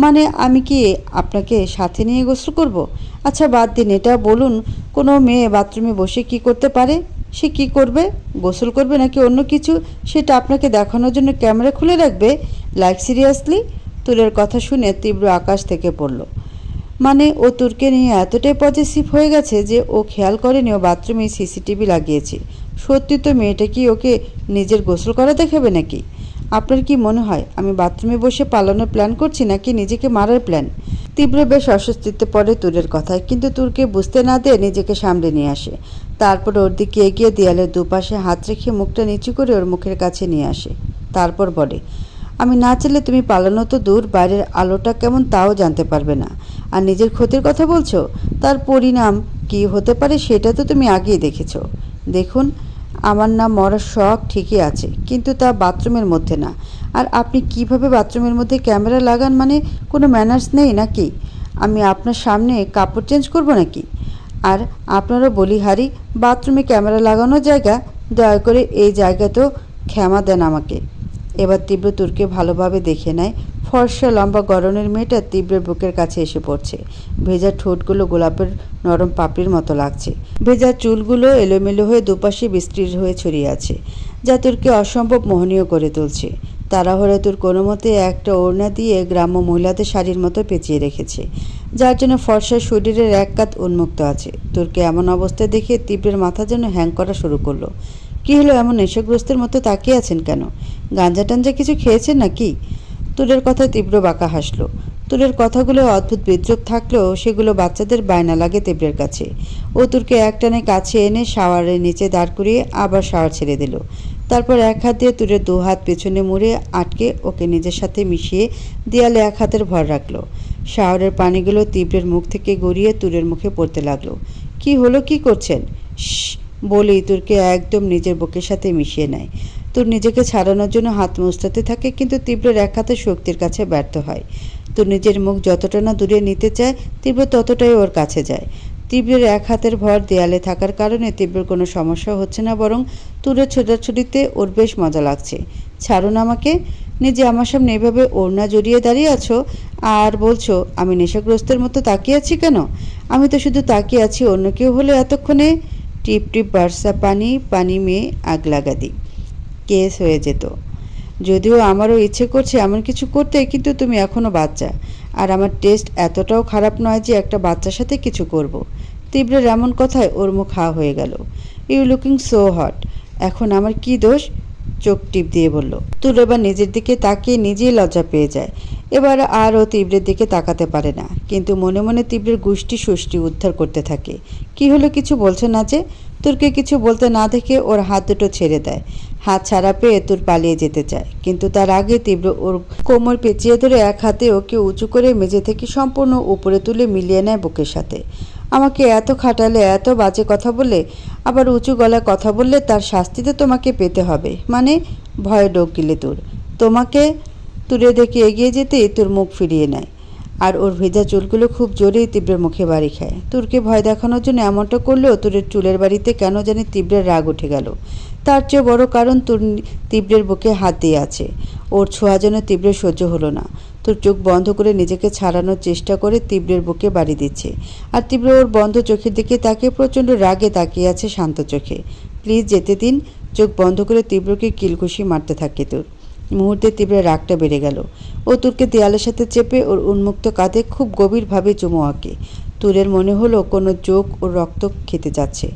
মানে আমি কি আপনাকে সাথে নিয়ে গোসল করব? আচ্ছা বাদ দিন, এটা বলুন, কোনো মেয়ে বাথরুমে বসে কি করতে পারে? সে কি করবে? গোসল করবে নাকি অন্য কিছু? সেটা আপনাকে দেখানোর জন্য ক্যামেরা খুলে রাখবে? Like seriously? তুরের কথা শুনে তীব্র আকাশ থেকে পড়ল। মানে ও তুরকে নিয়ে এতটাই পজিটিভ হয়ে গেছে যে ও খেয়াল করেনি ও বাথরুমে সিসিটিভি লাগিয়েছে। সত্যি তো মেয়েটা কি ওকে নিজের গোসল করা দেখাবে নাকি? আপনার কি মনে হয় আমি বাথরুমে বসে পালানোর প্ল্যান করছি, নাকি নিজেকে মারার প্ল্যান? তীব্র বেশ অস্বস্তিতে পড়ে তুরের কথায়, কিন্তু তুরকে বুঝতে না দিয়ে নিজেকে সামলে নিয়ে আসে। তারপর ওর দিকে এগিয়ে দেয়ালের দুপাশে হাত রেখে মুখটা নিচু করে ওর মুখের কাছে নিয়ে আসে। তারপর বলে, আমি না চাইলে তুমি পালানো তো দূর, বাইরের আলোটা কেমন তাও জানতে পারবে না। আর নিজের ক্ষতির কথা বলছো, তার পরিণাম কি হতে পারে সেটা তো তুমি আগেই দেখেছো। দেখুন, আমার না মরার শখ ঠিকই আছে, কিন্তু তা বাথরুমের মধ্যে না। আর আপনি কিভাবে বাথরুমের মধ্যে ক্যামেরা লাগান? মানে কোনো ম্যানার্স নেই নাকি? আমি আপনার সামনে কাপড় চেঞ্জ করব নাকি? আর আপনারও বলিহারি, বাথরুমে ক্যামেরা লাগানোর জায়গা, দয়া করে এই জায়গাতেও ক্ষমা দেন আমাকে। এবার তীব্র তুরকে ভালোভাবে দেখে নেয়। ফর্সা লম্বা গরনের মেয়েটা তীব্রের বুকের কাছে এসে পড়ছে। ভেজা ঠোঁটগুলো গোলাপের নরম পাপড়ির মতো লাগছে। ভেজা চুলগুলো এলোমেলো হয়ে দুপাশে বিস্তৃত হয়ে ছড়িয়ে আছে, যা তুরকে অসম্ভব মোহনীয় করে তুলছে। তাড়াহুড়ো তোর কোনো মতে একটা ওড়না দিয়ে গ্রাম্য মহিলাদের শাড়ির মতো পেঁচিয়ে রেখেছে, যার জন্য ফর্সা শরীরের এক কাত উন্মুক্ত আছে। তুরকে এমন অবস্থায় দেখে তীব্রের মাথা যেন হ্যাং করা শুরু করলো। কি হলো, এমন নেশাগ্রস্তের মতো তাকিয়ে আছেন কেন? গাঞ্জা টাঞ্জা কিছু খেয়েছেন নাকি? তুরের কথায় তীব্র বাঁকা হাসলো। তুরের কথাগুলো অদ্ভুত বিদ্রুপ থাকলেও সেগুলো বাচ্চাদের বায়না লাগে তীব্রের কাছে। ও তুরকে একটানে কাছে এনে শাওয়ারের নিচে দাঁড় করিয়ে আবার শাওয়ার ছেড়ে দিল। তারপর এক হাত দিয়ে তুরের দু হাত পেছনে মুড়ে আটকে ওকে নিজের সাথে মিশিয়ে দেয়ালে এক হাতের ভর রাখলো। শাওয়ারের পানিগুলো তীব্রের মুখ থেকে গড়িয়ে তুরের মুখে পড়তে লাগলো। কি হলো, কি করছেন? বলেই তুরকে একদম নিজের বুকের সাথে মিশিয়ে নেয়। তুর নিজেকে ছাড়ানোর জন্য হাত মুছতে থাকে, কিন্তু তীব্রের এক হাতের শক্তির কাছে ব্যর্থ হয়। তুর নিজের মুখ যতটা না দূরে নিতে চায়, তীব্র ততটাই ওর কাছে যায়। তীব্রের এক হাতের ভর দেয়ালে থাকার কারণে তীব্রের কোনো সমস্যা হচ্ছে না, বরং তুরের ছোটাছুটিতে ওর বেশ মজা লাগছে। ছাড়ুন আমাকে। নিজে আমার সামনে এভাবে ওড়না জড়িয়ে দাঁড়িয়ে আছো আর বলছো আমি নেশাগ্রস্তের মতো তাকিয়ে আছি কেন? আমি তো শুধু তাকিয়ে আছি, অন্য কেউ হলে এতক্ষণে টিপ টিপ বর্ষা পানি পানি মেয়ে আগ লাগা দিই কেস হয়ে যেত। যদিও আমারও ইচ্ছে করছে এমন কিছু করতে, কিন্তু তুমি এখনও বাচ্চা, আর আমার টেস্ট এতটাও খারাপ নয় যে একটা বাচ্চার সাথে কিছু করব। তীব্রের এমন কথায় ওর মুখ হা হয়ে গেল। You looking so hot. এখন আমার কি দোষ? চোখ টিপ দিয়ে বলল। তুর এবার নিজের দিকে তাকিয়ে নিজেই লজ্জা পেয়ে যায়। এবার আর ও তীব্রের দিকে তাকাতে পারে না, কিন্তু মনে মনে তীব্রের গুষ্টি সুষ্টি উদ্ধার করতে থাকে। কি হলো, কিছু বলছে না যে? তুরকে কিছু বলতে না দেখে ওর হাত দুটো ছেড়ে দেয়। হাত ছাড়া পেয়ে তুর পালিয়ে যেতে চায়, কিন্তু তার আগে তীব্র ওর কোমর পেঁচিয়ে ধরে এক হাতে ওকে উঁচু করে মেঝে থেকে সম্পূর্ণ উপরে তুলে মিলিয়ে নেয় বুকের সাথে। আমাকে এত খাটালে, এত বাজে কথা বলে, আবার উঁচু গলায় কথা বললে তার শাস্তি তো তোমাকে পেতে হবে। মানে? ভয়ে ডোক গিলে তুর। তোমাকে? তুরে দেখে এগিয়ে যেতেই তোর মুখ ফিরিয়ে নেয়, আর ওর ভেজা চুলগুলো খুব জোরেই তীব্রের মুখে বাড়ি খায়। তুরকে ভয় দেখানোর জন্য এমনটা করলেও তুরের চুলের বাড়িতে কেন জানি তীব্রের রাগ উঠে গেল। তার চেয়ে বড় কারণ তুর তীব্রের বুকে হাত দিয়ে আছে। ওর ছোঁয়া যেন তীব্রের সহ্য হলো না। তোর চোখ বন্ধ করে নিজেকে ছাড়ানোর চেষ্টা করে তীব্রের বুকে বাড়ি দিচ্ছে, আর তীব্র ওর বন্ধ চোখের দিকে তাকিয়ে প্রচণ্ড রাগে তাকিয়ে আছে শান্ত চোখে। প্লিজ যেতে দিন। চোখ বন্ধ করে তীব্রকে কিলঘুষি মারতে থাকে তোর। মুহূর্তে তীব্রের রাগটা বেড়ে গেল। ও তুরকে দেয়ালের সাথে চেপে ওর উন্মুক্ত কাঁধে খুব গভীরভাবে চুমো আঁকে। তুরের মনে হলো কোনো চোখ ওর রক্ত খেতে যাচ্ছে।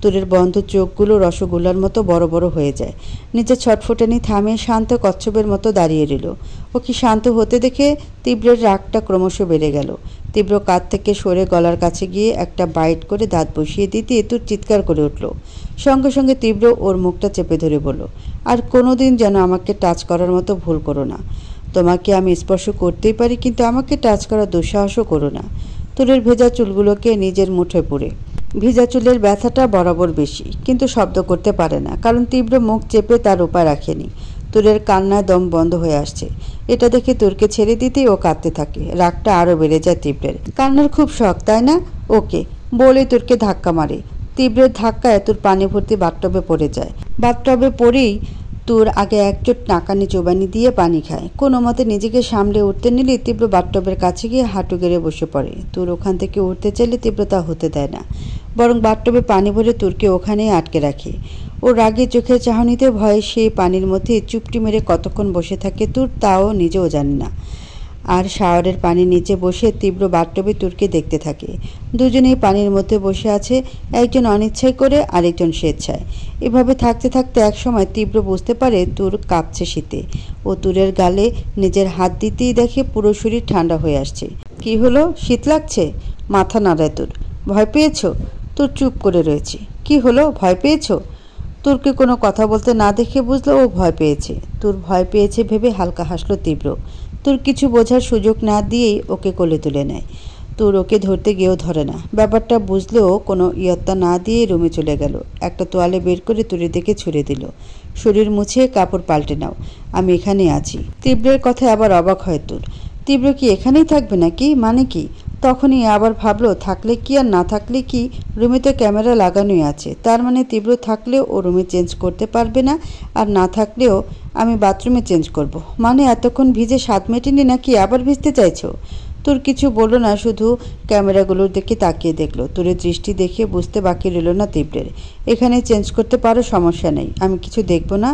তুরের বন্ধ চোখগুলো রসগোল্লার মতো বড় বড় হয়ে যায়। নিজের ছটফটানি থামে শান্ত কচ্ছপের মতো দাঁড়িয়ে রইল। ও কি শান্ত হতে দেখে তীব্রের রাগটা ক্রমশ বেড়ে গেল। তীব্র কাঁধ থেকে সরে গলার কাছে গিয়ে একটা বাইট করে দাঁত বসিয়ে দিতে তুর চিৎকার করে উঠল। সঙ্গে সঙ্গে তীব্র ওর মুখটা চেপে ধরে বলল, আর কোনোদিন যেন আমাকে টাচ করার মতো ভুল করো না। তোমাকে আমি স্পর্শ করতেই পারি, কিন্তু আমাকে টাচ করার দুঃসাহসও করো না। তুরের ভেজা চুলগুলোকে নিজের মুঠোয় পুরে। ভিজা চুলের ব্যথাটা বরাবর বেশি, কিন্তু শব্দ করতে পারে না, কারণ তীব্র মুখ চেপে তার উপায় রাখেনি। তুরের কান্নায় দম বন্ধ হয়ে আসছে। এটা দেখে তুরকে ছেড়ে দিতেই ও কাঁদতে থাকে। রাগটা আরও বেড়ে যায় তীব্রের। কান্নার খুব শখ, তাই না? ওকে বলে তুরকে ধাক্কা মারে। তীব্রের ধাক্কায় তুর পানি ভর্তি বাথটবে পড়ে যায়। বাথটবে পড়েই তুর আগে এক চোট নাকানি চোবানি দিয়ে পানি খায়। কোনো মতে নিজেকে সামলে উঠতে নিলে তীব্র বাথটবের কাছে গিয়ে হাঁটু গেড়ে বসে পড়ে। তুর ওখান থেকে উঠতে চাইলে তীব্র তা হতে দেয় না, বরং বাথটবে পানি ভরে তুরকে ওখানেই আটকে রাখে। ওর রাগে চোখের চাহনিতে ভয়ে সেই পানির মধ্যে চুপটি মেরে কতক্ষণ বসে থাকে তুর তাও নিজেও জানে না। আর শাওয়ারের পানির নিচে বসে তীব্র বাথটবে তুরকে দেখতে থাকে। দুজনেই পানির মধ্যে বসে আছে, একজন অনিচ্ছায় করে আরেকজন স্বেচ্ছায়। এভাবে থাকতে থাকতে একসময় তীব্র বুঝতে পারে তুর কাঁপছে শীতে। ও তুরের গালে নিজের হাত দিতেই দেখে পুরো শরীর ঠান্ডা হয়ে আসছে। কি হলো, শীত লাগছে? মাথা নাড়ায় তুর। ভয় পেয়েছ? তুর চুপ করে রয়েছে। কি হলো, ভয় পেয়েছ? তুরকে কোনো কথা বলতে না দেখে বুঝলো ও ভয় পেয়েছে। তুর ভয় পেয়েছে ভেবে হালকা হাসলো তীব্র। তুর কিছু বোঝার সুযোগ না দিয়েই ওকে কোলে তুলে নেয়। তুর ওকে ধরতে গিয়েও ধরে না। ব্যাপারটা বুঝলেও কোনো ইয়ত্তা না দিয়ে রুমে চলে গেল। একটা তোয়ালে বের করে তুরের দিকে ছুঁড়ে দিল। শরীর মুছে কাপড় পাল্টে নাও, আমি এখানে আছি। তীব্রের কথায় আবার অবাক হয় তুর। তীব্র কি এখানেই থাকবে নাকি? মানে কি? তখনই আবার ভাবলো থাকলে কি আর না থাকলে কি, রুমে তো ক্যামেরা লাগানোই আছে। তার মানে তীব্র থাকলেও ও রুমে চেঞ্জ করতে পারবে না, আর না থাকলেও আমি বাথরুমে চেঞ্জ করব। মানে এতক্ষণ ভিজে স্বাদ মেটেনি নাকি আবার ভিজতে চাইছো? তোর কিছু বলল না, শুধু ক্যামেরাগুলোর দিকে তাকিয়ে দেখলো। তোরের দৃষ্টি দেখে বুঝতে বাকি রইল না তীব্রের। এখানে চেঞ্জ করতে পারো, সমস্যা নেই, আমি কিছু দেখব না,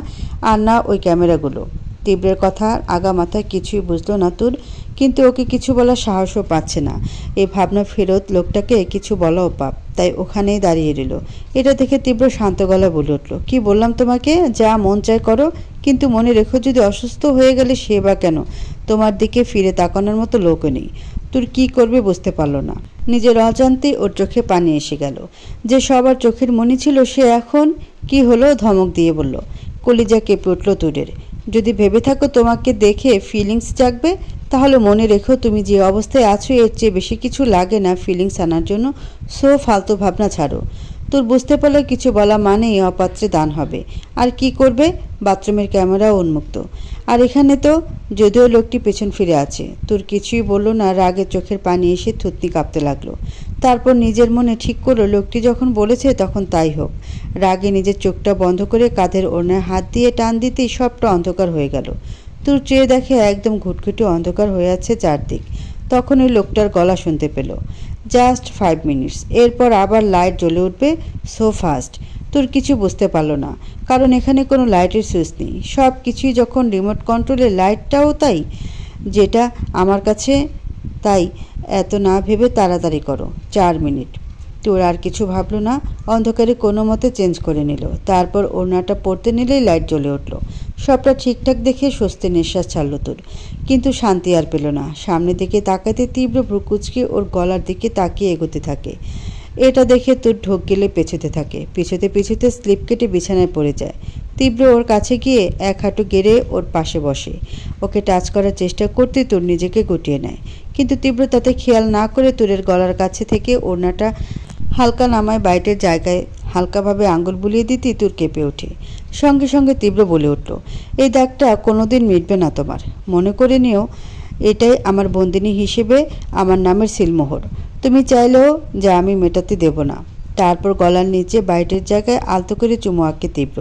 আর না ওই ক্যামেরাগুলো। তীব্রের কথা আগা মাথায় কিছুই বুঝলো না তুর, কিন্তু ওকে কিছু বলার সাহসও পাচ্ছে না। এই ভাবনা ফেরত লোকটাকে কিছু বলাও পাপ, তাই ওখানেই দাঁড়িয়ে রইল। এটা দেখে তীব্র শান্ত গলায় বলে উঠল, কি বললাম তোমাকে? যা মন চায় করো, কিন্তু মনে রেখো যদি অসুস্থ হয়ে গেলে সে বা কেন, তোমার দিকে ফিরে তাকানোর মতো লোকও নেই। তোর কি করবে বুঝতে পারল না। নিজের অজান্তে ওর চোখে পানি এসে গেল। যে সবার চোখের মনি ছিল সে এখন কি হলো ধমক দিয়ে বলল। কলিজা কেঁপে উঠল তুরের। যদি ভেবে থাকো তোমাকে দেখে ফিলিংস জাগবে, তাহলে মনে রেখো তুমি যে অবস্থায় আছো এর চেয়ে বেশি কিছু লাগে না ফিলিংস আনার জন্য। সো ফালতু ভাবনা ছাড়ো। তোর বুঝতে পারলে কিছু বলা মানেই অপাত্রে দান হবে। আর কি করবে? বাথরুমের ক্যামেরাও উন্মুক্ত। আর এখানে তো যদিও লোকটি পেছন ফিরে আছে। তোর কিছুই বলল না। রাগে চোখের পানি এসে থুতনি কাঁপতে লাগলো। তারপর নিজের মনে ঠিক করলো লোকটি যখন বলেছে তখন তাই হোক। রাগে নিজের চোখটা বন্ধ করে কাঁধের ওড়নায় হাত দিয়ে টান দিতেই সবটা অন্ধকার হয়ে গেল। তোর চেয়ে দেখে একদম ঘুটঘুটে অন্ধকার হয়ে আছে চারদিক। তখন ওই লোকটার গলা শুনতে পেল। জাস্ট 5 মিনিটস, এরপর আবার লাইট জ্বলে উঠবে সো ফাস্ট। তোর কিছু বুঝতে পারলো না, কারণ এখানে কোনো লাইটের সুইচ নেই। সব কিছুই যখন রিমোট কন্ট্রোলে, লাইটটাও তাই, যেটা আমার কাছে। তাই এত না ভেবে তাড়াতাড়ি করো। 4 মিনিট। তোর আর কিছু ভাবলো না। অন্ধকারে কোনো মতে চেঞ্জ করে নিল। তারপর ওড়নাটা পরতে নিলেই লাইট জ্বলে উঠল। সবটা ঠিকঠাক দেখে স্বস্তি নিঃশ্বাস ছাড়ল তোর। কিন্তু শান্তি আর পেল না। সামনের দিকে তাকাতে তীব্র ভ্রুকুচকে ওর গলার দিকে তাকিয়ে এগোতে থাকে। এটা দেখে তোর ঢোক গেলে পেছোতে থাকে। পিছোতে পিছোতে স্লিপ কেটে বিছানায় পড়ে যায়। তীব্র ওর কাছে গিয়ে এক হাঁটু গেড়ে ওর পাশে বসে। ওকে টাচ করার চেষ্টা করতে তোর নিজেকে গুটিয়ে নেয়। কিন্তু তীব্র তাতে খেয়াল না করে তোরের গলার কাছে থেকে ওড়নাটা হালকা নামায় বাইটের জায়গায় হালকাভাবে আঙুল বুলিয়ে দিতে তোর কেঁপে ওঠে। সঙ্গে সঙ্গে তীব্র বলে উঠল, এই দাগটা কোনোদিন মিটবে না তোমার। মনে করে নিও এটাই আমার বন্দিনী হিসেবে আমার নামের সিলমোহর। তুমি চাইলেও যে আমি মেটাতে দেব না। তারপর গলার নিচে বাইটের জায়গায় আলতো করে চুমু আঁকে তীব্র।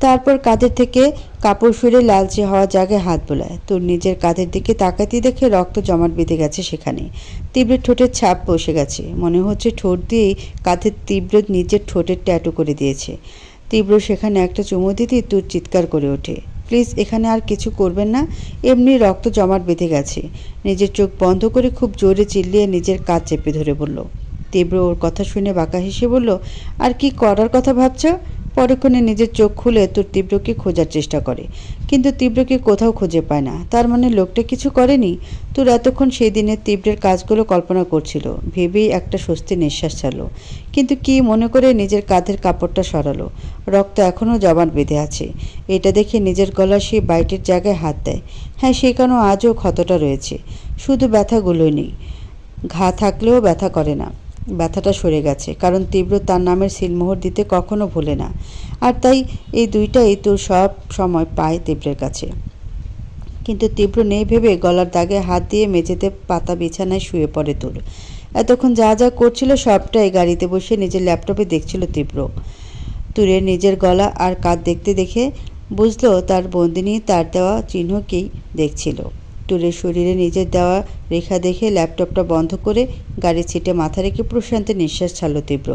তারপর কাঁধের থেকে কাপড় সরে লালচে হওয়া জায়গায় হাত বোলায়। তোর নিজের কাঁধের দিকে তাকাতে দেখে রক্ত জমাট বেঁধে গেছে সেখানে। তীব্রের ঠোঁটের ছাপ বসে গেছে। মনে হচ্ছে ঠোঁট দিয়েই কাঁধের তীব্র নিজের ঠোঁটের ট্যাটু করে দিয়েছে। তীব্র সেখানে একটা চুমু দিতেই তোর চিৎকার করে ওঠে, প্লিজ এখানে আর কিছু করবেন না, এমনি রক্ত জমাট বেঁধে গেছে। নিজের চোখ বন্ধ করে খুব জোরে চিল্লিয়ে নিজের কাঁধ চেপে ধরে বলল। তীব্র ওর কথা শুনে বাঁকা হেসে বলল, আর কি করার কথা ভাবছ? পরক্ষণে নিজের চোখ খুলে তোর তীব্রকে খোঁজার চেষ্টা করে, কিন্তু তীব্রকে কোথাও খুঁজে পায় না। তার মানে লোকটা কিছু করেনি। তোর এতক্ষণ সেই দিনের তীব্রের কাজগুলো কল্পনা করছিল। ভেবেই একটা স্বস্তি নিঃশ্বাস ছাড়ল। কিন্তু কি মনে করে নিজের কাঁধের কাপড়টা সরালো। রক্ত এখনও জমাট বেঁধে আছে। এটা দেখে নিজের গলা সেই বাইটের জায়গায় হাত দেয়। হ্যাঁ, সেখানেও আজও ক্ষতটা রয়েছে। শুধু ব্যথাগুলোই নেই, ঘা থাকলেও ব্যথা করে না। ব্যথাটা সরে গেছে, কারণ তীব্র তার নামের সিলমোহর দিতে কখনো ভুলে না। আর তাই এই দুইটাই তোর সব সময় পায় তীব্রের কাছে। কিন্তু তীব্র নেই ভেবে গলার দাগে হাত দিয়ে মেঝেতে পাতা বিছানায় শুয়ে পড়ে তোর। এতক্ষণ যা যা করছিল সবটাই গাড়িতে বসে নিজের ল্যাপটপে দেখছিল তীব্র। তুরের নিজের গলা আর কাঁধ দেখতে দেখে বুঝলো তার বন্দিনী তার দেওয়া চিহ্নকেই দেখছিল। তুরের শরীরে নিজের দেওয়া রেখা দেখে ল্যাপটপটা বন্ধ করে গাড়ির সিটে মাথা রেখে প্রশান্তে নিঃশ্বাস ছাড়ল তীব্র।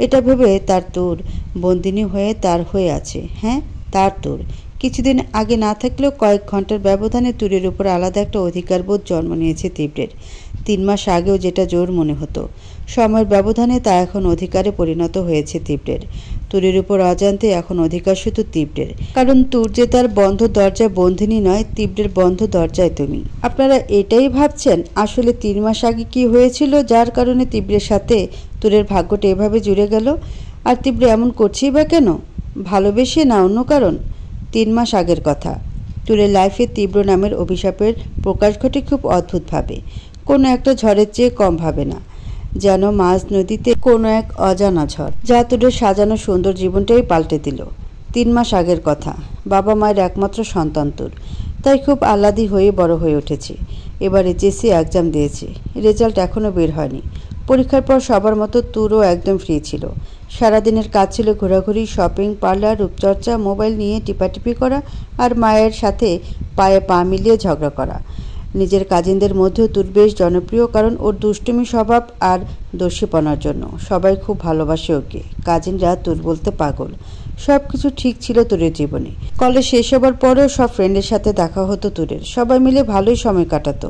এটা ভেবে তার তোর বন্দিনী হয়ে তার হয়ে আছে। হ্যাঁ, তার তোর। কিছুদিন আগে না থাকলেও কয়েক ঘন্টার ব্যবধানে তুরের উপর আলাদা একটা অধিকারবোধ জন্ম নিয়েছে তীব্রের। 3 মাস আগেও যেটা জোর মনে হতো, সময়ের ব্যবধানে তা এখন অধিকারে পরিণত হয়েছে তীব্রের। তুরের উপর অজান্তে এখন অধিকার শুধু তীব্রের, কারণ তুর যে তার বন্ধ দরজায় বন্ধিনী নয়, তীব্রের বন্ধ দরজায় তুমি। আপনারা এটাই ভাবছেন আসলে 3 মাস আগে কি হয়েছিল যার কারণে তীব্রের সাথে তুরের ভাগ্যটা এভাবে জুড়ে গেল? আর তীব্র এমন করছেই বা কেন? ভালোবেসে না অন্য কারণ? 3 মাস আগের কথা। তুরের লাইফে তীব্র নামের অভিশাপের প্রকাশ ঘটে খুব অদ্ভুতভাবে। কোনো একটা ঝড়ের চেয়ে কম ভাবে না, যেন মাঝ নদীতে কোনো এক অজানা ঝড়, যা তুরের সাজানো সুন্দর জীবনটাই পাল্টে দিল। 3 মাস আগের কথা। বাবা মায়ের একমাত্র সন্তান তুর, তাই খুব আহ্লাদি হয়ে বড় হয়ে উঠেছে। এবার এইচএসসি এক্সাম দিয়েছে, রেজাল্ট এখনও বের হয়নি। পরীক্ষার পর সবার মতো তুরও একদম ফ্রি ছিল। সারাদিনের কাজ ছিল ঘোরাঘুরি, শপিং, পার্লার, রূপচর্চা, মোবাইল নিয়ে টিপাটিপি করা আর মায়ের সাথে পায়ে পা মিলিয়ে ঝগড়া করা। নিজের কাজিনদের মধ্যেও তুর বেশ জনপ্রিয়, কারণ ওর দুষ্টুমি স্বভাব আর দস্যিপনার জন্য সবাই খুব ভালোবাসে ওকে। কাজিনরা তুর বলতে পাগল। সব কিছু ঠিক ছিল তুরের জীবনে। কলেজ শেষ হবার পরেও সব ফ্রেন্ডের সাথে দেখা হতো তুরের। সবাই মিলে ভালোই সময় কাটাতো।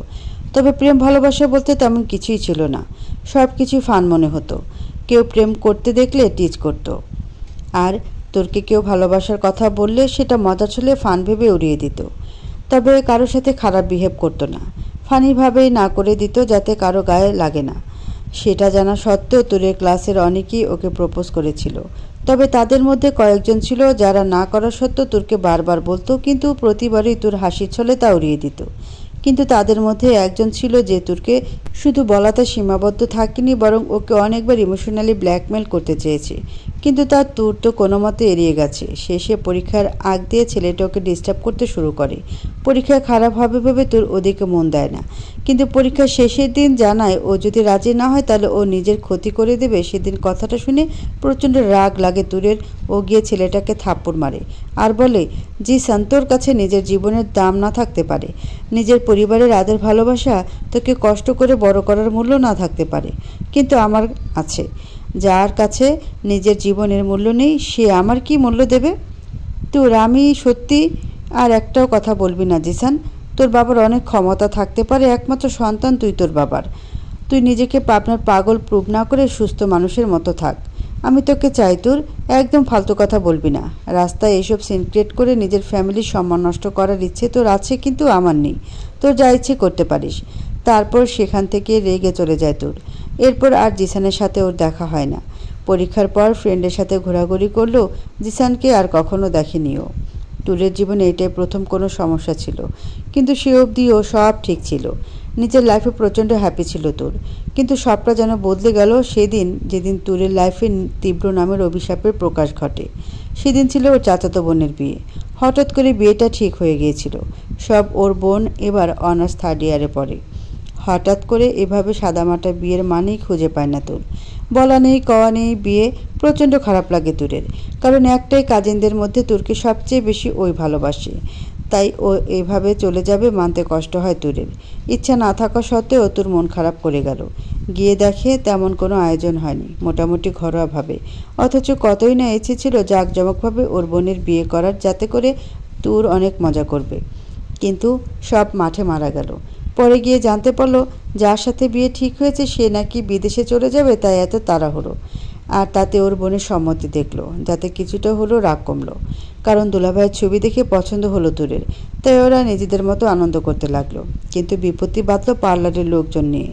তবে প্রেম ভালোবাসা বলতে তেমন কিছুই ছিল না। সব কিছুই ফান মনে হতো। কেউ প্রেম করতে দেখলে টিজ করত, আর তোরকে কেউ ভালোবাসার কথা বললে সেটা মজা ছলে ফান ভেবে উড়িয়ে দিত। তবে কারোর সাথে খারাপ বিহেভ করতো না, ফানিভাবেই না করে দিত যাতে কারো গায়ে লাগে না। সেটা জানা সত্ত্বেও তুরের ক্লাসের অনেকেই ওকে প্রপোজ করেছিল, তবে তাদের মধ্যে কয়েকজন ছিল যারা না করা সত্ত্বেও তুরকে বারবার বলতো, কিন্তু প্রতিবারই তুর হাসির ছলে তা উড়িয়ে দিত। কিন্তু তাদের মধ্যে একজন ছিল যে তুরকে শুধু বলাতে সীমাবদ্ধ থাকেনি, বরং ওকে অনেকবার ইমোশনালি ব্ল্যাকমেল করতে চেয়েছে, কিন্তু তার তুর তো কোনো মতে এড়িয়ে গেছে। শেষে পরীক্ষার আগ দিয়ে ছেলেটা ওকে ডিস্টার্ব করতে শুরু করে। পরীক্ষা খারাপ হবে ভেবে তুর ওদিকে মন দেয় না, কিন্তু পরীক্ষার শেষের দিন জানায় ও যদি রাজি না হয় তাহলে ও নিজের ক্ষতি করে দেবে। সেদিন কথাটা শুনে প্রচণ্ড রাগ লাগে তুরের। ও গিয়ে ছেলেটাকে থাপ্পড় মারে আর বলে, জি সন্তোর কাছে নিজের জীবনের দাম না থাকতে পারে, নিজের পরিবারের আদর ভালোবাসা তোকে কষ্ট করে বড় করার মূল্য না থাকতে পারে, কিন্তু আমার আছে। যার কাছে নিজের জীবনের মূল্য নেই সে আমার কি মূল্য দেবে? তোর আমি সত্যি আর একটাও কথা বলবি না জিসান। তোর বাবার অনেক ক্ষমতা থাকতে পারে, একমাত্র সন্তান তুই তোর বাবার। তুই নিজেকে আপনার পাগল প্রুভ না করে সুস্থ মানুষের মতো থাক। আমি তোকে চাই তোর, একদম ফালতু কথা বলবি না। রাস্তায় এসব সিন ক্রিয়েট করে নিজের ফ্যামিলির সম্মান নষ্ট করার ইচ্ছে তোর আছে, কিন্তু আমার নেই। তোর যা ইচ্ছে করতে পারিস। তারপর সেখান থেকে রেগে চলে যায় তোর। এরপর আর জিসানের সাথে ওর দেখা হয় না। পরীক্ষার পর ফ্রেন্ডের সাথে ঘোরাঘুরি করলেও জিসানকে আর কখনো দেখেনি ও। ট্যুরের জীবনে এটাই প্রথম কোনো সমস্যা ছিল, কিন্তু সে অবধিও সব ঠিক ছিল। নিজের লাইফে প্রচণ্ড হ্যাপি ছিল তোর, কিন্তু সবটা যেন বদলে গেল সেদিন যেদিন ট্যুরের লাইফে তীব্র নামের অভিশাপের প্রকাশ ঘটে। সেদিন ছিল ওর চাচাতো বোনের বিয়ে। হঠাৎ করে বিয়েটা ঠিক হয়ে গিয়েছিল। সব ওর বোন এবার অনার্স 3rd ইয়ারে পড়ে। হঠাৎ করে এভাবে সাদামাটা বিয়ের মানেই খুঁজে পায় না তোর। বলা নেই কওয়া নেই বিয়ে। প্রচণ্ড খারাপ লাগে তুরের, কারণ একটাই কাজিনদের মধ্যে তুরকে সবচেয়ে বেশি ওই ভালোবাসে। তাই ও এভাবে চলে যাবে মানতে কষ্ট হয় তুরের। ইচ্ছা না থাকা সত্ত্বেও তোর মন খারাপ করে গেল। গিয়ে দেখে তেমন কোনো আয়োজন হয়নি, মোটামুটি ঘরোয়াভাবে। অথচ কতই না ইচ্ছে ছিল জাঁকজমকভাবে ওর বোনের বিয়ে করার, যাতে করে তুর অনেক মজা করবে। কিন্তু সব মাঠে মারা গেল। পরে গিয়ে জানতে পারলো যার সাথে বিয়ে ঠিক হয়েছে সে নাকি বিদেশে চলে যাবে, তাই এত তাড়াহুড়ো। আর তাতে ওর বোনের সম্মতি দেখলো, যাতে কিছুটা হলো রাগ কমলো। কারণ দুলাভাইয়ের ছবি দেখে পছন্দ হলো তুরের, তাই ওরা নিজেদের মতো আনন্দ করতে লাগলো। কিন্তু বিপত্তি বাঁধল পার্লারের লোকজন নিয়ে।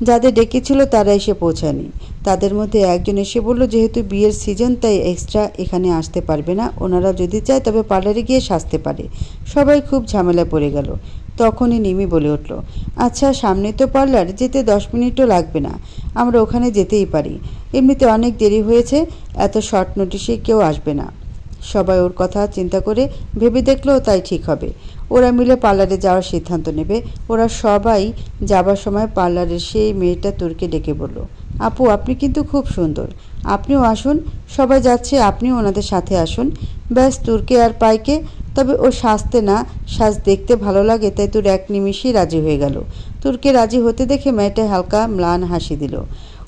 যাদের ডেকেছিল তারা এসে পৌঁছায়নি। তাদের মধ্যে একজন এসে বলল, যেহেতু বিয়ের সিজন তাই এক্সট্রা এখানে আসতে পারবে না। ওনারা যদি চায় তবে পার্লারে গিয়ে সাজতে পারে। সবাই খুব ঝামেলায় পড়ে গেল। তখনই নিমি বলে উঠল, আচ্ছা সামনে তো পার্লার, যেতে 10 মিনিটও লাগবে না, আমরা ওখানে যেতেই পারি। এমনিতে অনেক দেরি হয়েছে, এত শর্ট নোটিশে কেউ আসবে না। সবাই ওর কথা চিন্তা করে ভেবে দেখলো তাই ঠিক হবে। ওরা মিলে পার্লারে যাওয়ার সিদ্ধান্ত নেবে। ওরা সবাই যাবার সময় পার্লারের সেই মেয়েটা তুরকে ডেকে বলল, আপু আপনি কিন্তু খুব সুন্দর, আপনিও আসুন। সবাই যাচ্ছে, আপনিও ওনাদের সাথে আসুন। ব্যাস তুরকে আর পাইকে। তবে ও সাজতে না, সাজ দেখতে ভালো লাগে, তাই তোর এক নিমিষেই রাজি হয়ে গেল। তুরকে রাজি হতে দেখে মেয়েটা হালকা ম্লান হাসি দিল।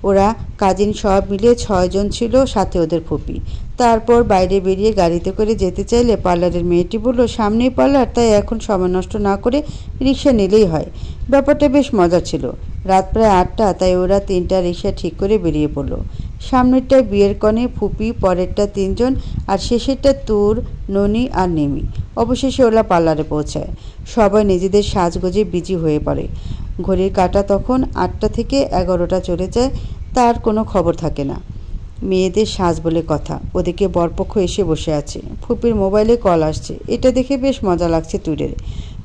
ওরা কাজিন সব মিলিয়ে 6 জন ছিল, সাথে ওদের ফুপি। তারপর বাইরে বেরিয়ে গাড়িতে করে যেতে চাইলে পার্লারের মেয়েটি বলল, সামনেই পার্লার, তাই এখন সময় নষ্ট না করে রিক্সা নিলেই হয়। ব্যাপারটা বেশ মজার ছিল। রাত প্রায় 8টা, তাই ওরা 3টা রিক্সা ঠিক করে বেরিয়ে পড়ল। সামনেরটায় বিয়ের কনে ফুপি, পরেরটা 3 জন, আর শেষেরটা তুর, ননি আর নিমি। অবশেষে ওরা পার্লারে পৌঁছায়। সবাই নিজেদের সাজগোজে বিজি হয়ে পড়ে। ঘড়ির কাঁটা তখন 8টা থেকে 11টা চলে যায়, তার কোনো খবর থাকে না। মেয়েদের সাজ বলে কথা। ওদিকে বরপক্ষ এসে বসে আছে। ফুপির মোবাইলে কল আসছে। এটা দেখে বেশ মজা লাগছে তুরের।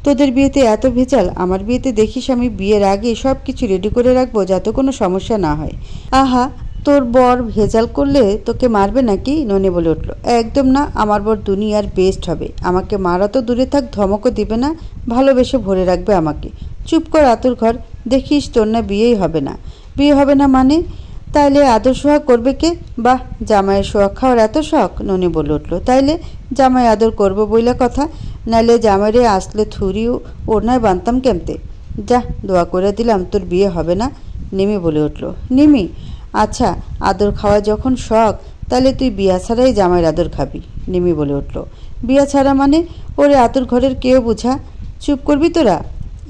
তোদের বিয়েতে এত ভেজাল, আমার বিয়েতে দেখিস আমি বিয়ের আগে সব কিছু রেডি করে রাখবো যাতে কোনো সমস্যা না হয়। আহা, তোর বর ভেজাল করলে তোকে মারবে নাকি? ননি বলে উঠল, একদম না, আমার বর দুনিয়ার বেস্ট হবে। আমাকে মারা তো দূরে থাক, ধমকও দিবে না, ভালোবেসে ভরে রাখবে আমাকে। চুপ কর আতুর ঘর, দেখিস তোর না বিয়েই হবে না। বিয়ে হবে না মানে? তাইলে আদর সোহাগ করবে কে? বাহ, জামাইয়ের সোহাগ খাওয়ার এত শখ? ননি বলে উঠল, তাইলে জামাই আদর করবো বইলা কথা, নাইলে জামাইরে আসলে থুরিও ওড়নায় বানতাম কেমতে। যা, দোয়া করে দিলাম তোর বিয়ে হবে না। নিমি বলে উঠল, নিমি, আচ্ছা আদর খাওয়া যখন শখ, তাহলে তুই বিয়া ছাড়াই জামাইয়ের আদর খাবি। নিমি বলে উঠল, বিয়া ছাড়া মানে? ওরে আতুর ঘরের কেউ বুঝা। চুপ করবি তোরা।